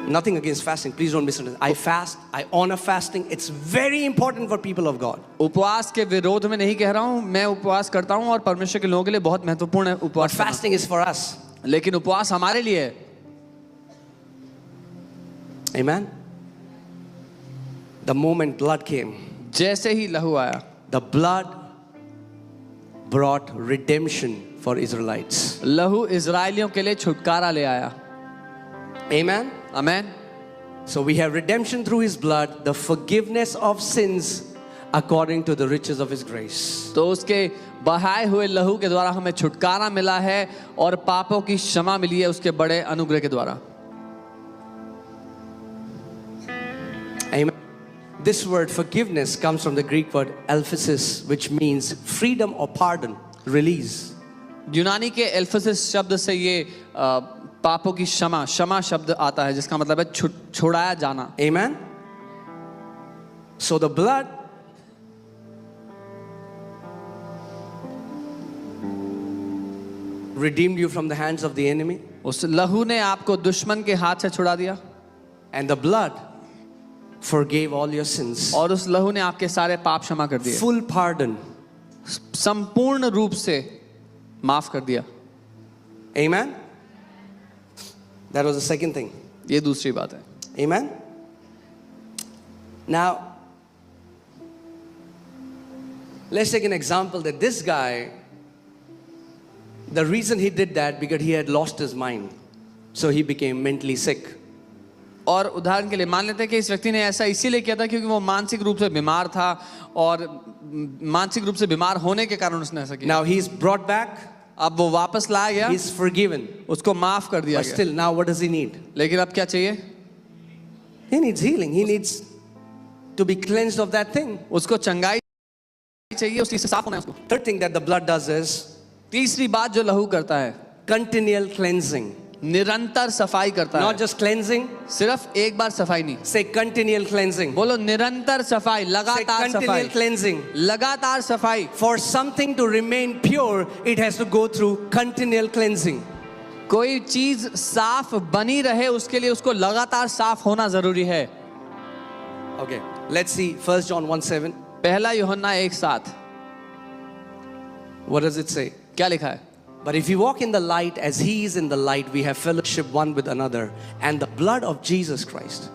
nothing against fasting. Please don't misunderstand. I fast. I honor fasting. It's very important for people of God. उपवास के विरोध में नहीं कह रहा हूँ. मैं उपवास करता हूँ और परमेश्वर के लोगों के लिए बहुत महत्वपूर्ण है But उपवास करना. fasting is for us. लेकिन उपवास हमारे लिए है. Amen. The moment blood came, जैसे ही लहू आया, the blood brought redemption for Israelites. लहू इजरायलियों के लिए छुटकारा ले आया. Amen. Amen. So we have redemption through his blood, the forgiveness of sins according to the riches of his grace. तो उसके बहाए हुए लहू के द्वारा हमें छुटकारा मिला है और पापों की क्षमा मिली है उसके बड़े अनुग्रह के द्वारा. Amen. This word forgiveness comes from the Greek word elphasis, which means freedom or pardon, release. यूनानी के एल्फसिस शब्द से ये पापों की क्षमा शब्द आता है, जिसका मतलब है छुड़ाया जाना. Amen. So the blood redeemed you from the hands of the enemy, उस लहू ने आपको दुश्मन के हाथ से छुड़ा दिया. and the blood forgave all your sins. और उस लहू ने आपके सारे पाप क्षमा कर दिए. Full pardon. संपूर्ण रूप से माफ कर दिया. Amen? That was the second thing. ये दूसरी बात है. Amen? Now, let's take an example that this guy, the reason he did that because he had lost his mind. So he became mentally sick. और उदाहरण के लिए मान लेते हैं कि इस व्यक्ति ने ऐसा इसीलिए किया था क्योंकि वो मानसिक रूप से बीमार था और मानसिक रूप से बीमार होने के कारण उसने ऐसा किया. Now he's brought back. अब वो वापस लाया गया. He's forgiven. उसको माफ कर दिया But गया. still, now what does he need? लेकिन अब क्या चाहिए? He needs healing. He needs to be cleansed of that thing. उसको चंगाई चाहिए, उससे साफ होना है उसको. Third thing that the blood does is तीसरी बात जो लहू करता है, continual cleansing. निरंतर सफाई करता Not है. just cleansing. सिर्फ एक बार सफाई नहीं. Say continual cleansing. बोलो निरंतर सफाई, Say लगातार continual सफाई, cleansing. लगातार सफाई. For something to remain pure, it has to go through continual cleansing. कोई चीज साफ बनी रहे उसके लिए उसको लगातार साफ होना जरूरी है. Okay, let's see 1 John 1:7. पहला यूहन्ना 1:7 What does it say? क्या लिखा है? But if we walk in the light as he is in the light, we have fellowship one with another. And the blood of Jesus Christ,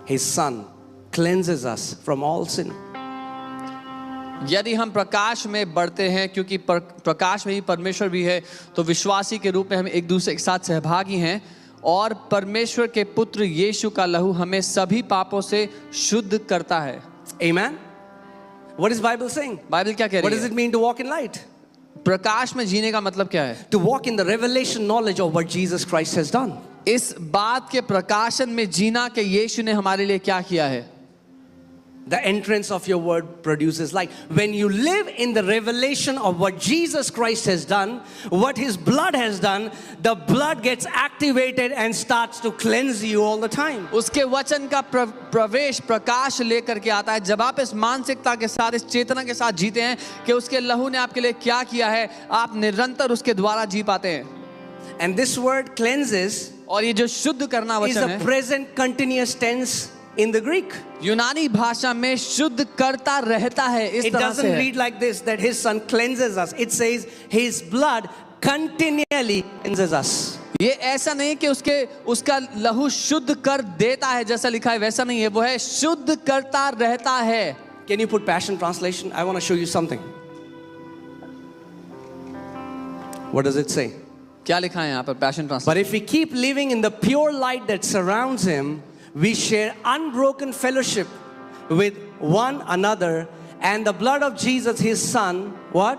his son, cleanses us from all sin. यदि हम प्रकाश में बढ़ते हैं क्योंकि प्रकाश में ही परमेश्वर भी है, तो विश्वासी के रूप में हम एक दूसरे के साथ सहभागी हैं और परमेश्वर के पुत्र यीशु का लहू हमें सभी पापों से शुद्ध करता है. Amen? What is Bible saying? Bible क्या कह What रही does है? it mean to walk in light? प्रकाश में जीने का मतलब क्या है? To walk in the revelation knowledge of what Jesus Christ has done. इस बात के प्रकाशन में जीना कि यीशु ने हमारे लिए क्या किया है. The entrance of your word produces light. When you live in the revelation of what Jesus Christ has done, what his blood has done, the blood gets activated and starts to cleanse you all the time. उसके वचन का प्रवेश प्रकाश लेकर के आता है. जब आप इस मानसिकता के साथ, इस चेतना के साथ जीते हैं कि उसके लहू ने आपके लिए क्या किया है, आप निरंतर उसके द्वारा जी पाते हैं. And this word cleanses और ये जो शुद्ध करना is वचन a है, present continuous tense in the Greek. यूनानी भाषा में शुद्ध करता रहता है. इस It तरह doesn't से है. read like this that his son cleanses us. It says his blood continually cleanses us. ये ऐसा नहीं कि उसका लहू शुद्ध कर देता है जैसा लिखा है, वैसा नहीं है. वो है शुद्ध करता रहता है. Can you put Passion Translation? I want to show you something. What does it say? क्या लिखा है यहाँ पर passion translation? But if we keep living in the pure light that surrounds him, we share unbroken fellowship with one another, and the blood of Jesus, his son, what?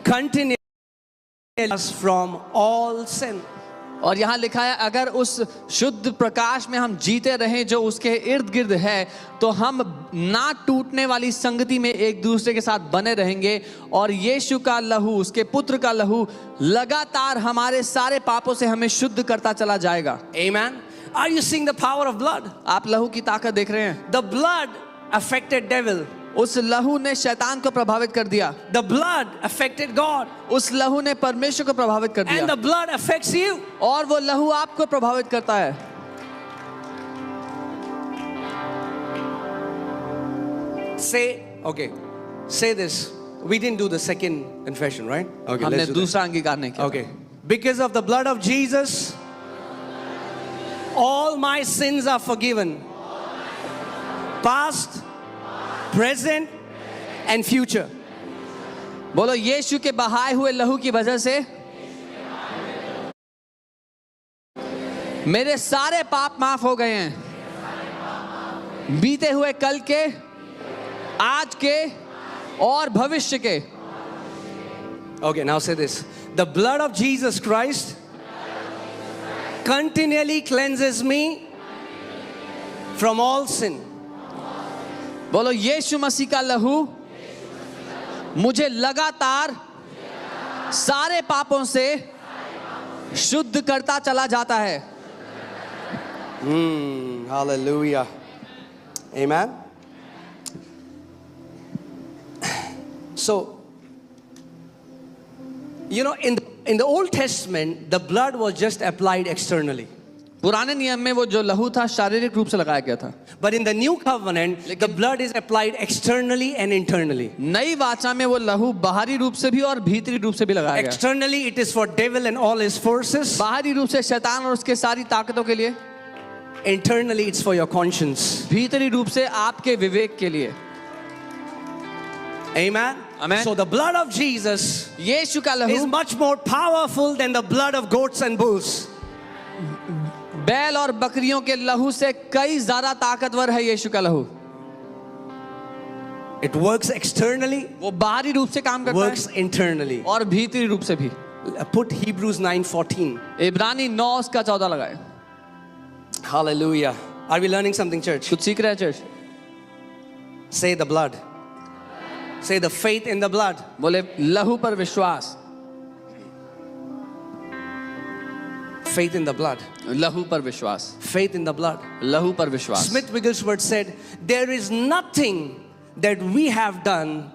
Continues us from all sin. और यहाँ लिखा है अगर उस शुद्ध प्रकाश में हम जीते रहें जो उसके इर्द गिर्द है, तो हम ना टूटने वाली संगति में एक दूसरे के साथ बने रहेंगे और यीशु का लहू, उसके पुत्र का लहू लगातार हमारे सारे पापों से हमें शुद्ध करता चला जाएगा. Amen. Are you seeing the power of blood? आप लहू की ताकत देख रहे हैं? The blood affected devil. उस लहू ने शैतान को प्रभावित कर दिया. The blood affected God. उस लहू ने परमेश्वर को प्रभावित कर And the दिया blood affects you. और वो लहू आपको प्रभावित करता है. Say this. We didn't do the second confession, right? Okay, हमने let's do that. दूसरा अंगीकार नहीं किया. Okay. Because of the blood of Jesus, all my sins are forgiven. Past, present, and future. बोलो यीशु के बहाए हुए लहू की वजह से मेरे सारे पाप माफ हो गए हैं. बीते हुए कल के, आज के और भविष्य के. Okay, now say this. The blood of Jesus Christ continually cleanses me from all sin. बोलो यीशु मसीह का लहू मुझे लगातार सारे पापों से शुद्ध करता चला जाता है. Hallelujah. Amen. So, you know, in the Old Testament, the blood was just applied externally. पुराने नियम में वो जो लहू था शारीरिक रूप से लगाया गया था, But in the new covenant, the blood is applied externally and internally. नई वाचा में वो लहू बाहरी रूप से भी और भीतरी रूप से भी लगाया गया। Externally, it is for devil and all his forces. बाहरी रूप से शैतान और उसके सारी ताकतों के लिए, Internally, it's for your conscience. भीतरी रूप से आपके विवेक के लिए। Amen? Amen. So the blood of Jesus यीशु का is लहू much more powerful than the blood of goats and bulls. बैल और बकरियों के लहू से कई ज्यादा ताकतवर है यीशु का लहू। It works externally, वो बाहरी रूप से काम करता works है internally. और भीतरी रूप से भी। Put Hebrews 9:14. इब्रानी 9 उसका 14 लगाए। Hallelujah. Are we learning something, church? कुछ सीख रहे हैं church? Say the blood. Say the faith in the blood. बोले लहू पर विश्वास, Faith in the blood. लहू पर विश्वास, Faith in the blood. लहू पर विश्वास। Smith Wigglesworth said, there is nothing that we have done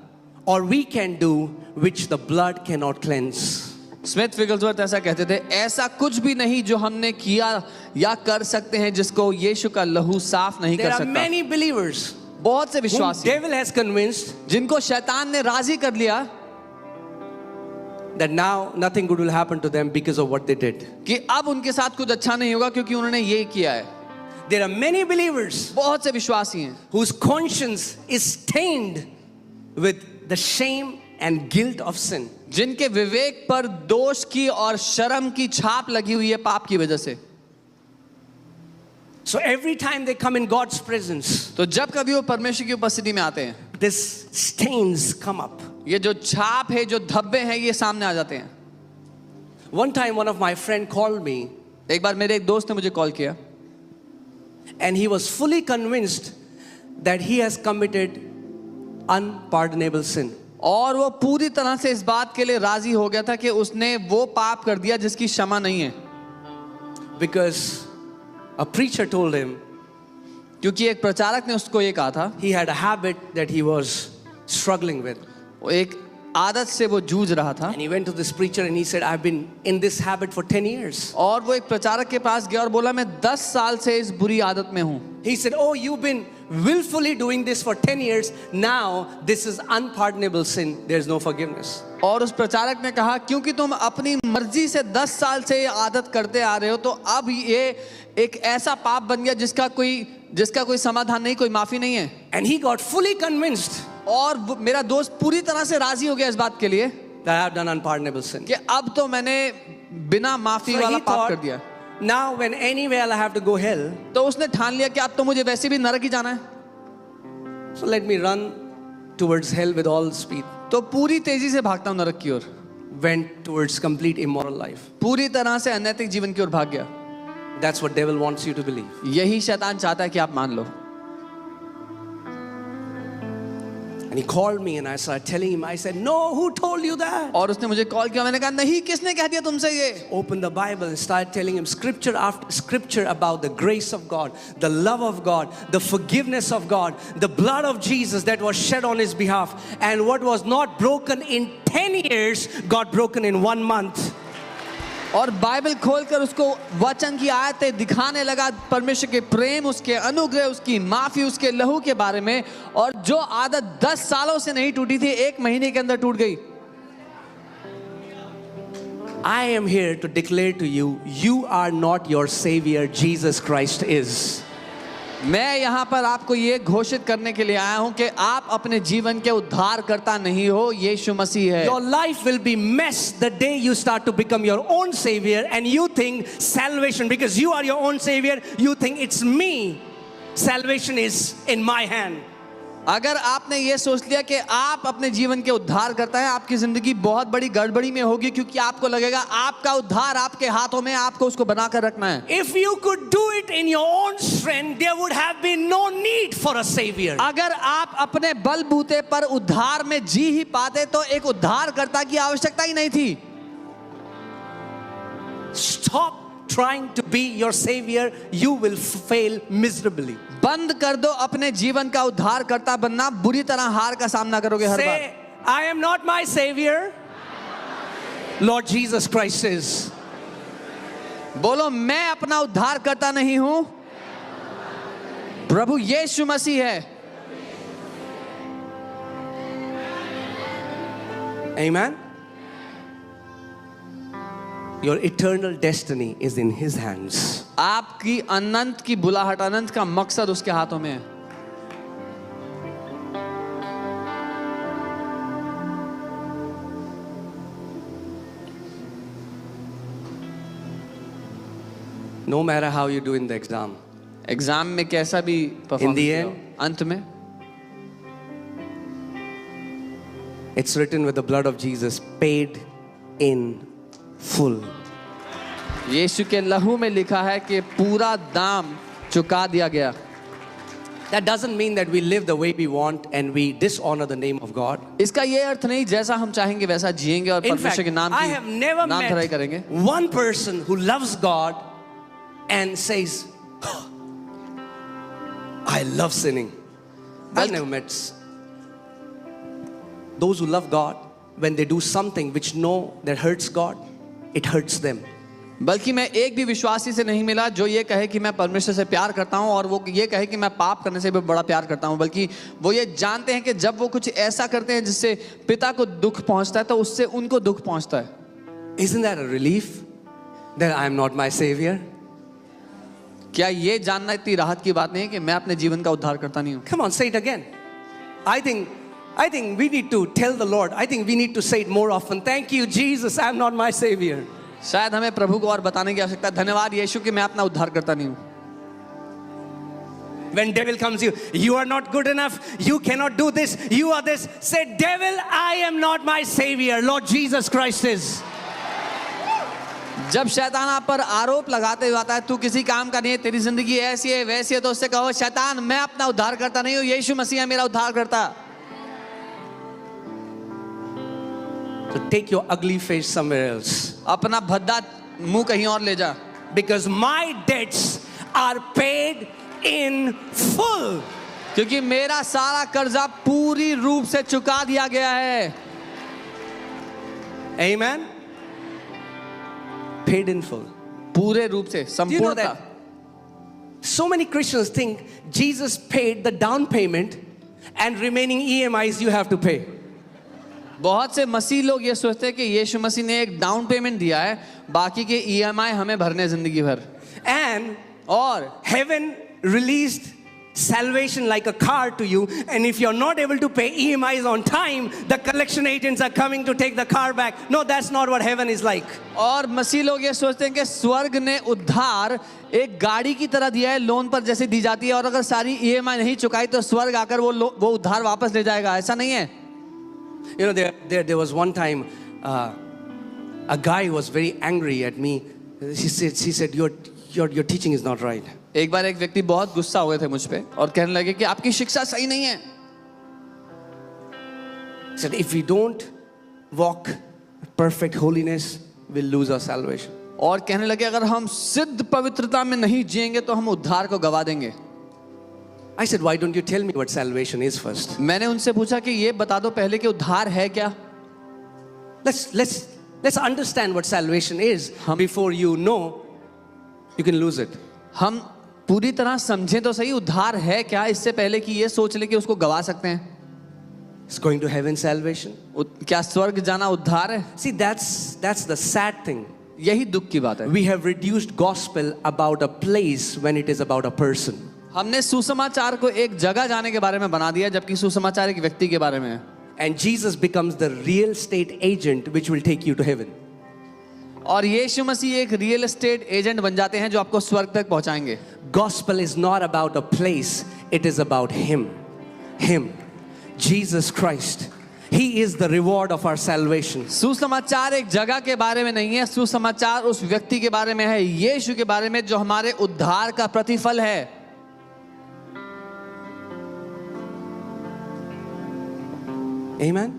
or we can do which the blood cannot cleanse. Smith Wigglesworth ऐसा कहते थे, ऐसा कुछ भी नहीं जो हमने किया या कर सकते हैं जिसको यीशु का लहू साफ नहीं There कर are सकता। many believers बहुत से whom विश्वासी devil has convinced जिनको शैतान ने राजी कर लिया that now nothing good will happen to them because of what they did. कि अब उनके साथ कुछ अच्छा नहीं होगा क्योंकि उन्होंने ये किया है। There are many believers बहुत से विश्वासी हैं whose conscience is stained with the shame and guilt of sin. जिनके विवेक पर दोष की और शर्म की छाप लगी हुई है पाप की वजह से। So every time they come in God's presence, तो जब कभी वो परमेश्वर की उपस्थिति में आते हैं, these stains come up. ये जो छाप है, जो धब्बे हैं, ये सामने आ जाते हैं। One time one of my friend called me एक बार मेरे एक दोस्त ने मुझे कॉल किया and he was fully convinced that he has committed unpardonable sin. और वो पूरी तरह से इस बात के लिए राजी हो गया था कि उसने वो पाप कर दिया जिसकी क्षमा नहीं है, Because a preacher told him क्योंकि एक प्रचारक ने उसको ये कहा था, he had a habit that he was struggling with. वो एक आदत से वो जूझ रहा था। And he went to this preacher and he said, I've been in this habit for 10 years. और वो एक प्रचारक के पास गया और बोला, मैं 10 साल से इस बुरी आदत में हूँ। He said, oh, you've been willfully doing this for 10 years. Now this is unpardonable sin. There's no forgiveness. और उस प्रचारक ने कहा, क्योंकि तुम अपनी मर्जी से 10 साल से ये आदत करते आ रहे हो, तो अब ये एक ऐसा पाप बन गया जिसका कोई समाधान नहीं, कोई माफी नहीं है। And he got fully convinced और मेरा दोस्त पूरी तरह से राजी हो गया इस बात के लिए that I have done unpardonable sin. कि अब तो मैंने बिना माफी So वाला he पाप कर thought, दिया। now when anyway I have to go hell, तो उसने ठान लिया कि अब तो मुझे वैसे भी नरक ही जाना है, so let me run towards hell with all speed. तो पूरी तेजी से भागता हूँ नरक की ओर। Went towards complete immoral life. पूरी तरह से अनैतिक जीवन की ओर भाग गया। That's what devil wants you to believe. यही शैतान चाहता है कि आप मान लो। And he called me and I started telling him, I said, no, who told you that? और उसने मुझे कॉल किया, मैंने कहा नहीं, किसने कह दिया तुमसे ये? Open the Bible and started telling him scripture after scripture about the grace of God, the love of God, the forgiveness of God, the blood of Jesus that was shed on his behalf, and what was not broken in 10 years got broken in 1 month. और Bible खोलकर उसको वचन की आयतें दिखाने लगा, परमेश्वर के प्रेम, उसके अनुग्रह, उसकी माफी, उसके लहू के बारे में। और जो आदत 10 सालों से नहीं टूटी थी, 1 महीने के अंदर टूट गई। I am here to declare to you, you are not your savior, Jesus Christ is. मैं यहाँ पर आपको ये घोषित करने के लिए आया हूँ कि आप अपने जीवन के उद्धारकर्ता नहीं हो, यीशु मसीह है। Your life will be messed the day you start to become your own savior and you think salvation, because you are your own savior, you think it's me. Salvation is in my hand. अगर आपने ये सोच लिया कि आप अपने जीवन के उद्धार करता है, आपकी जिंदगी बहुत बड़ी गड़बड़ी में होगी, क्योंकि आपको लगेगा आपका उद्धार आपके हाथों में, आपको उसको बनाकर रखना है। If you could do it in your own strength, there would have been no need for a savior. अगर आप अपने बलबूते पर उद्धार में जी ही पाते तो एक उद्धारकर्ता की आवश्यकता ही नहीं थी। Stop trying to be your savior, you will fail miserably. बंद कर दो अपने जीवन का उद्धारकर्ता बनना, बुरी तरह हार का सामना करोगे हर बार। Say, I am not my savior. Lord Jesus Christ is. बोलो, मैं अपना उद्धार करता नहीं हूं, प्रभु यीशु मसीह है। Amen. Your eternal destiny is in His hands. आपकी अनंत की बुलाहट, अनंत का मकसद उसके हाथों में है। No matter how you do in the exam, exam में कैसा भी In परफॉर्मेंस the किया हो, end, अंत में it's written with the blood of Jesus, paid in full. यीशु के लहू में लिखा है कि पूरा दाम चुका दिया गया। That doesn't mean that we live the way we want and we dishonor the name of God. इसका ये अर्थ नहीं जैसा हम चाहेंगे वैसा जिएंगे और In fact, परमेश्वर के नाम I have never की नाम धराई करेंगे। met one person who loves God and says, I love sinning. I've never met those who love God, when they do something which know that hurts God, it hurts them. बल्कि मैं एक भी विश्वासी से नहीं मिला जो ये कहे कि मैं परमेश्वर से प्यार करता हूँ और वो ये कहे कि मैं पाप करने से भी बड़ा प्यार करता हूँ, बल्कि वो ये जानते हैं कि जब वो कुछ ऐसा करते हैं जिससे पिता को दुख पहुंचता है तो उससे उनको दुख पहुंचता है। Isn't that a relief that I am not my savior? क्या ये जानना इतनी राहत की बात नहीं है कि मैं अपने जीवन का उद्धार करता नहीं हूँ? Come on, say it again. I think we need to tell the Lord. I think we need to say it more often. Thank you, Jesus. I'm not my savior. शायद हमें प्रभु को और बताने की आवश्यकता है, धन्यवाद यीशु कि मैं अपना उद्धार करता नहीं हूँ। When devil comes you are not good enough, you cannot do this, you are this. Say, devil, I am not my savior. Lord Jesus Christ is. जब शैतान आप पर आरोप लगाते हुए आता है तू किसी काम का नहीं है, तेरी जिंदगी ऐसी है वैसी है, तो उससे कहो, शैतान मैं अपना उद्धार करता नहीं हूँ, यीशु मसीह है मेरा उद्धार करता। So take your ugly face somewhere else. अपना भद्दा मुंह कहीं और ले जा, Because my debts are paid in full. क्योंकि मेरा सारा कर्जा पूरी रूप से चुका दिया गया है। Amen. Paid in full. पूरे रूप से, Do you know संपूर्णता। that so many Christians think Jesus paid the down payment and remaining EMIs you have to pay. बहुत से मसीह लोग ये सोचते हैं कि यीशु मसीह ने एक डाउन पेमेंट दिया है, बाकी के EMI हमें भरने जिंदगी भर। And और heaven released salvation like a car to you, and if you're not able to pay EMIs on time, the collection agents are coming to take the car back. No, that's not what heaven is like. और मसीह लोग ये सोचते हैं कि स्वर्ग ने उद्धार एक गाड़ी की तरह दिया है, लोन पर जैसे दी जाती है, और अगर सारी EMI नहीं चुकाई तो स्वर्ग आकर वो उद्धार वापस ले जाएगा। ऐसा नहीं है। You know, there was one time a guy was very angry at me. He said your teaching is not right. एक बार एक व्यक्ति बहुत गुस्सा हुए थे मुझ पे और कहने लगे कि आपकी शिक्षा सही नहीं है। He said if we don't walk perfect holiness, we'll lose our salvation. और कहने लगे अगर हम सिद्ध पवित्रता में नहीं जिएंगे तो हम उद्धार को गवा देंगे। I said, why don't you tell me what salvation is first? मैंने उनसे पूछा कि ये बता दो पहले कि उद्धार है क्या। Let's understand what salvation is before you know you can lose it. हम पूरी तरह समझें तो सही उद्धार है क्या, इससे पहले कि ये सोच ले कि उसको गवा सकते हैं। It's going to heaven salvation. क्या स्वर्ग जाना उद्धार है? See, that's the sad thing. यही दुख की बात है। We have reduced gospel about a place when it is about a person. हमने सुसमाचार को एक जगह जाने के बारे में बना दिया, जबकि सुसमाचार एक व्यक्ति के बारे में है। And Jesus becomes the real estate agent which will take you to heaven. और यीशु मसीह एक रियल एस्टेट एजेंट बन जाते हैं जो आपको स्वर्ग तक पहुंचाएंगे। Gospel is not about a place, it is about Him. Him. Jesus Christ. He is the reward of our salvation. सुसमाचार एक जगह के बारे में नहीं है, सुसमाचार उस व्यक्ति के बारे में है, यीशु के बारे में जो हमारे उद्धार का प्रतिफल है। Amen.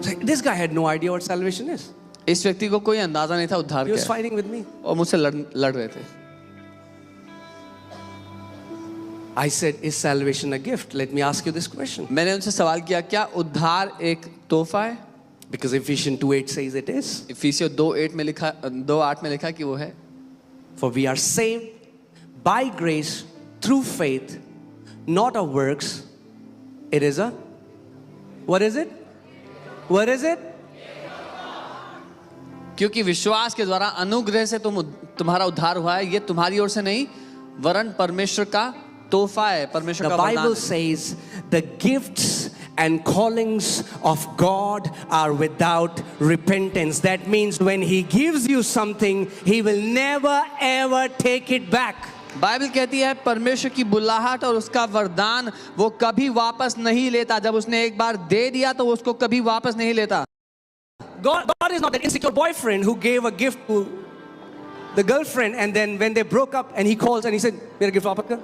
So this guy had no idea what salvation is. इस व्यक्ति को कोई अंदाजा नहीं था उद्धार He was क्या है, fighting with me. और मुझसे लड़ रहे थे। I said, is salvation a gift? Let me ask you this question. मैंने उनसे सवाल किया, क्या उद्धार एक तोहफा है? Because Ephesians 2:8 says it is. इफिसियों 2:8 में लिखा 2:8 में लिखा कि वो है। For we are saved by grace through faith, not of works. It is a, what is it? What is it? क्योंकि विश्वास के द्वारा अनुग्रह से तुम्हारा उद्धार हुआ है, ये तुम्हारी ओर से नहीं वरन परमेश्वर का तोहफा है, परमेश्वर The का वरदान Bible है। says the gifts and callings of God are without repentance. That means when He gives you something, He will never ever take it back. Bible कहती है परमेश्वर की बुलाहट और उसका वरदान वो कभी वापस नहीं लेता। जब उसने एक बार दे दिया तो वो उसको कभी वापस नहीं लेता। God is not an insecure boyfriend who gave a gift to the girlfriend and then when they broke up and he calls and he said, मेरा गिफ्ट वापस कर।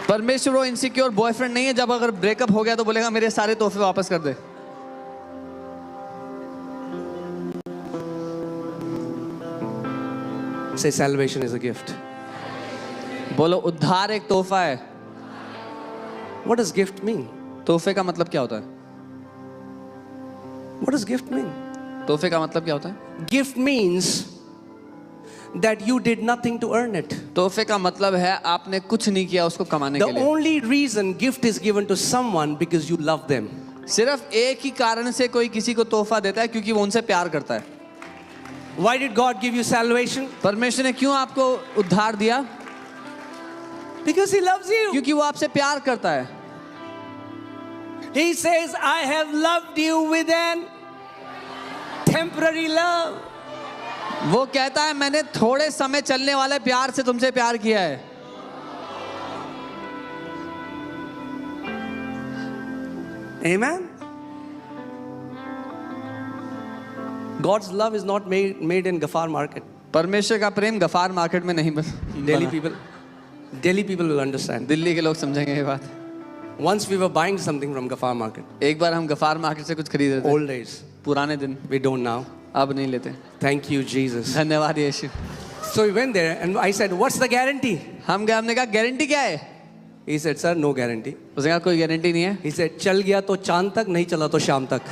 परमेश्वर वो इनसिक्योर बॉयफ्रेंड नहीं है, जब अगर ब्रेकअप हो गया तो बोलेगा मेरे सारे तोहफे वापस कर दे। Say salvation is a gift. बोलो उद्धार एक तोहफा है। What does gift mean? तोहफे का मतलब क्या होता है? What does gift mean? तोहफे का मतलब क्या होता है? Gift means that you did nothing to earn it. तोहफे का मतलब है आपने कुछ नहीं किया उसको कमाने The के लिए। only reason gift is given to someone because you love them. सिर्फ एक ही कारण से कोई किसी को तोहफा देता है, क्योंकि वो उनसे प्यार करता है। Why did God give you salvation? परमेश्वर ने क्यों आपको उद्धार दिया? Because He loves you. क्योंकि वो आपसे प्यार करता है। He says, I have loved you with an temporary love. वो कहता है मैंने थोड़े समय चलने वाले प्यार से तुमसे प्यार किया है। Amen. God's love is not made in Gafar market. परमेश्वर का प्रेम गफार मार्केट में नहीं बना। Delhi people will understand. Delhi के लोग समझेंगे ये बात। Once we were buying something from Gafar market. एक बार हम गफार मार्केट से कुछ खरीद रहे थे, Old days. पुराने दिन। We don't now. अब नहीं लेते। Thank you, Jesus. धन्यवाद यीशु। So we went there and I said, what's the guarantee? हम गए, हमने कहा गारंटी क्या है? He said, sir, no guarantee. उसने कहा कोई गारंटी नहीं है। He said, चल गया तो चांद तक, नहीं चला तो शाम तक.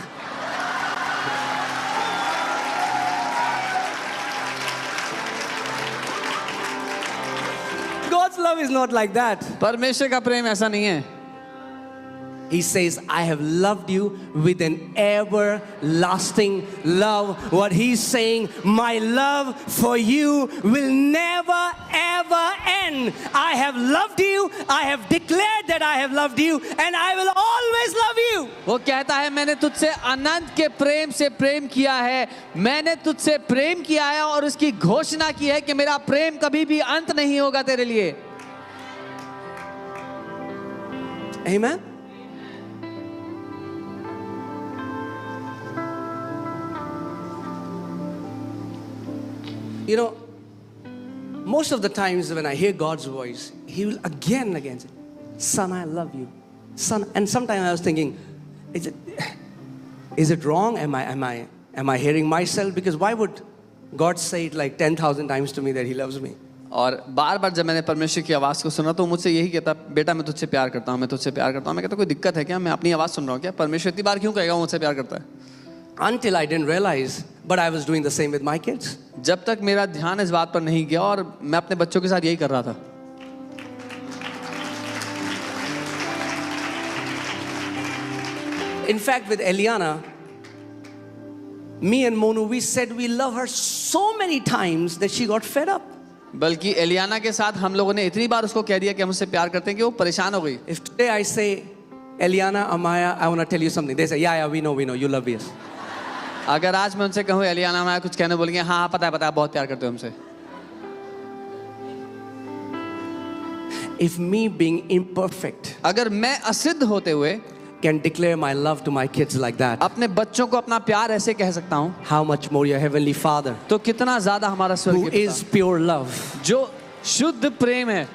God's love is not like that. परमेश्वर का प्रेम ऐसा नहीं है। He says, I have loved you with an everlasting love. What He's saying, my love for you will never ever end. I have loved you. I have declared that I have loved you and I will always love you. वो कहता है मैंने तुझसे अनंत के प्रेम से प्रेम किया है, मैंने तुझसे प्रेम किया है और उसकी घोषणा की है कि मेरा प्रेम कभी भी अंत नहीं होगा तेरे लिए। Amen. You know, most of the times when I hear God's voice, He will again and again say, son, I love you. Son, and sometimes I was thinking, is it wrong? Am I hearing myself? Because why would God say it like 10,000 times to me that He loves me? और बार बार जब मैंने परमेश्वर की आवाज़ को सुना तो मुझसे यही कहता, बेटा मैं तुझसे प्यार करता हूँ, मैं तुझसे प्यार करता हूँ। मैं कहता कोई दिक्कत है क्या? मैं अपनी आवाज़ सुन रहा हूँ क्या? परमेश्वर इतनी बार क्यों कहेगा वो मुझसे प्यार करता है? Until I didn't realize, but I was doing the same with my kids. जब तक मेरा ध्यान इस बात पर नहीं गया और मैं अपने बच्चों के साथ यही कर रहा था। In fact, with Eliana, me and Monu, we said we love her so many times that she got fed up. बल्कि एलियाना के साथ हम लोगों ने इतनी बार उसको कह दिया कि हम उससे प्यार करते हैं कि वो परेशान हो गई। If today I say, Eliana, Amaya, I want to tell you something, they say, yeah, we know, you love us. अगर आज मैं उनसे कहूँ एलियाना मैं कुछ कहने बोलेंगे हाँ पता है बहुत प्यार करते हो हमसे। If me being imperfect अगर मैं असिद्ध होते हुए can declare my love to my kids like that, अपने बच्चों को अपना प्यार ऐसे कह सकता हूँ, how much more your heavenly Father, तो कितना ज्यादा हमारा who स्वर्गीय is पिता, pure love. जो शुद्ध प्रेम है।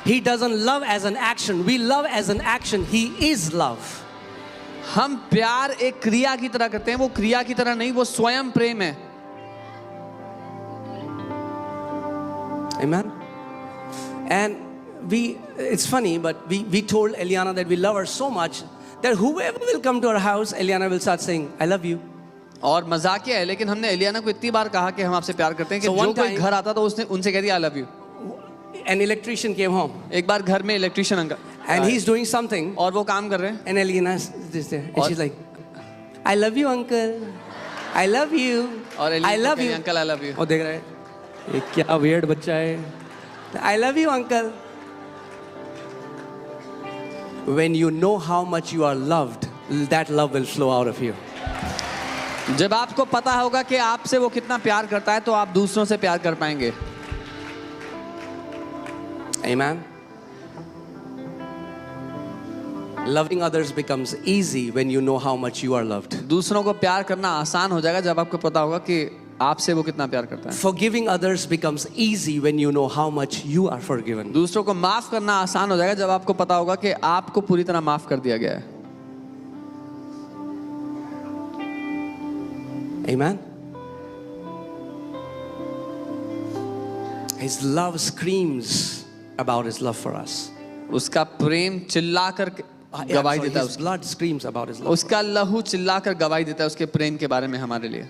He doesn't love as an action. We love as an action. He is love. हम प्यार एक क्रिया की तरह करते हैं, वो क्रिया की तरह नहीं, वो स्वयं प्रेम है। Amen. And it's funny, but we told Eliana that we love her so much that whoever will come to our house, Eliana will start saying, I love you. और मजाकिया है, लेकिन हमने एलियाना को इतनी बार कहा कि हम आपसे प्यार करते हैं कि So जो one कोई time- घर आता तो उसने उनसे कह दिया I love you. An electrician came home एक बार घर में electrician uncle and he's doing something, और वो काम कर रहे हैं, and Eliana is just there. And Or- she's like, I love you, uncle. I love you. और I एलियाना love कह रही, you. Uncle I love you. और देख रहा है, ये क्या weird बच्चा है. I love you, uncle. When you know how much you are loved, that love will flow out of you. जब आपको पता होगा कि आपसे वो कितना प्यार करता है तो आप दूसरों से प्यार कर पाएंगे। Amen. Loving others becomes easy when you know how much you are loved. दूसरों को प्यार करना आसान हो जाएगा जब आपको पता होगा कि आपसे वो कितना प्यार करता है। Forgiving others becomes easy when you know how much you are forgiven. दूसरों को माफ करना आसान हो जाएगा जब आपको पता होगा कि आपको पूरी तरह माफ कर दिया गया है। Amen. His love screams about his love for us. उसका प्रेम चिल्लाकर गवाही देता है, His blood screams about his love. उसका लहू चिल्लाकर गवाही देता है उसके प्रेम के बारे में हमारे लिए।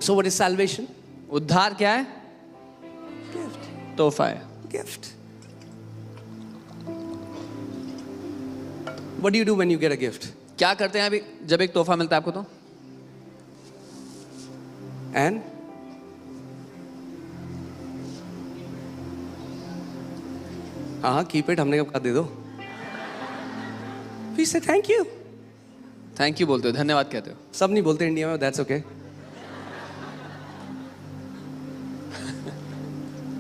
So what is salvation? उद्धार क्या है? Gift. तोहफा है। Gift. What do you do when you get a gift? क्या करते हैं अभी जब एक तोहफा मिलता है आपको तो? And हाँ, keep it. हमने कब कहा दे दो? We say thank you. Thank you बोलते हो, धन्यवाद कहते हो। सब नहीं बोलते इंडिया में, that's okay.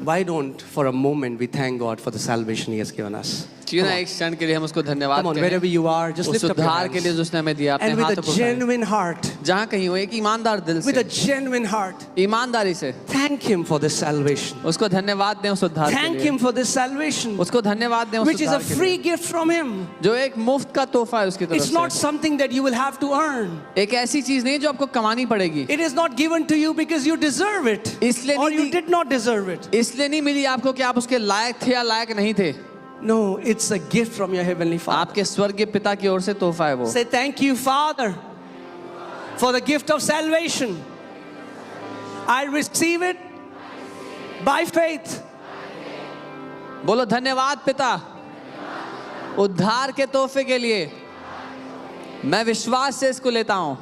Why don't for a moment we thank God for the salvation He has given us? क्यों ना एक क्षण के लिए हम उसको धन्यवाद Come on, कहें wherever you are, just उस lift up your उद्धार के लिए hands. जो उसने हमें दिया, अपने And with हाथों a को उठाएं। genuine heart, जहाँ कहीं हो एक ईमानदार दिल with a से, genuine heart, ईमानदारी से thank Him for this salvation. उसको धन्यवाद दें उस उद्धार के Thank लिए, Him for this salvation, उसको धन्यवाद दें उस which is a उद्धार के free लिए, gift from Him. जो एक मुफ्त का तोहफा है उसकी तरफ It's not से। something that you will have to earn. एक ऐसी चीज नहीं जो आपको कमानी पड़ेगी, It is not given to you because you deserve it इसलिए or नहीं you the- did not deserve it. इसलिए नहीं मिली आपको कि आप उसके लायक थे या लायक नहीं थे। No, it's a gift from your Heavenly Father. आपके स्वर्गीय पिता की ओर से तोहफा है वो। Say thank you, Father, for the gift of salvation. I receive it by faith. बोलो धन्यवाद पिता उद्धार के तोहफे के लिए, मैं विश्वास से इसको लेता हूं।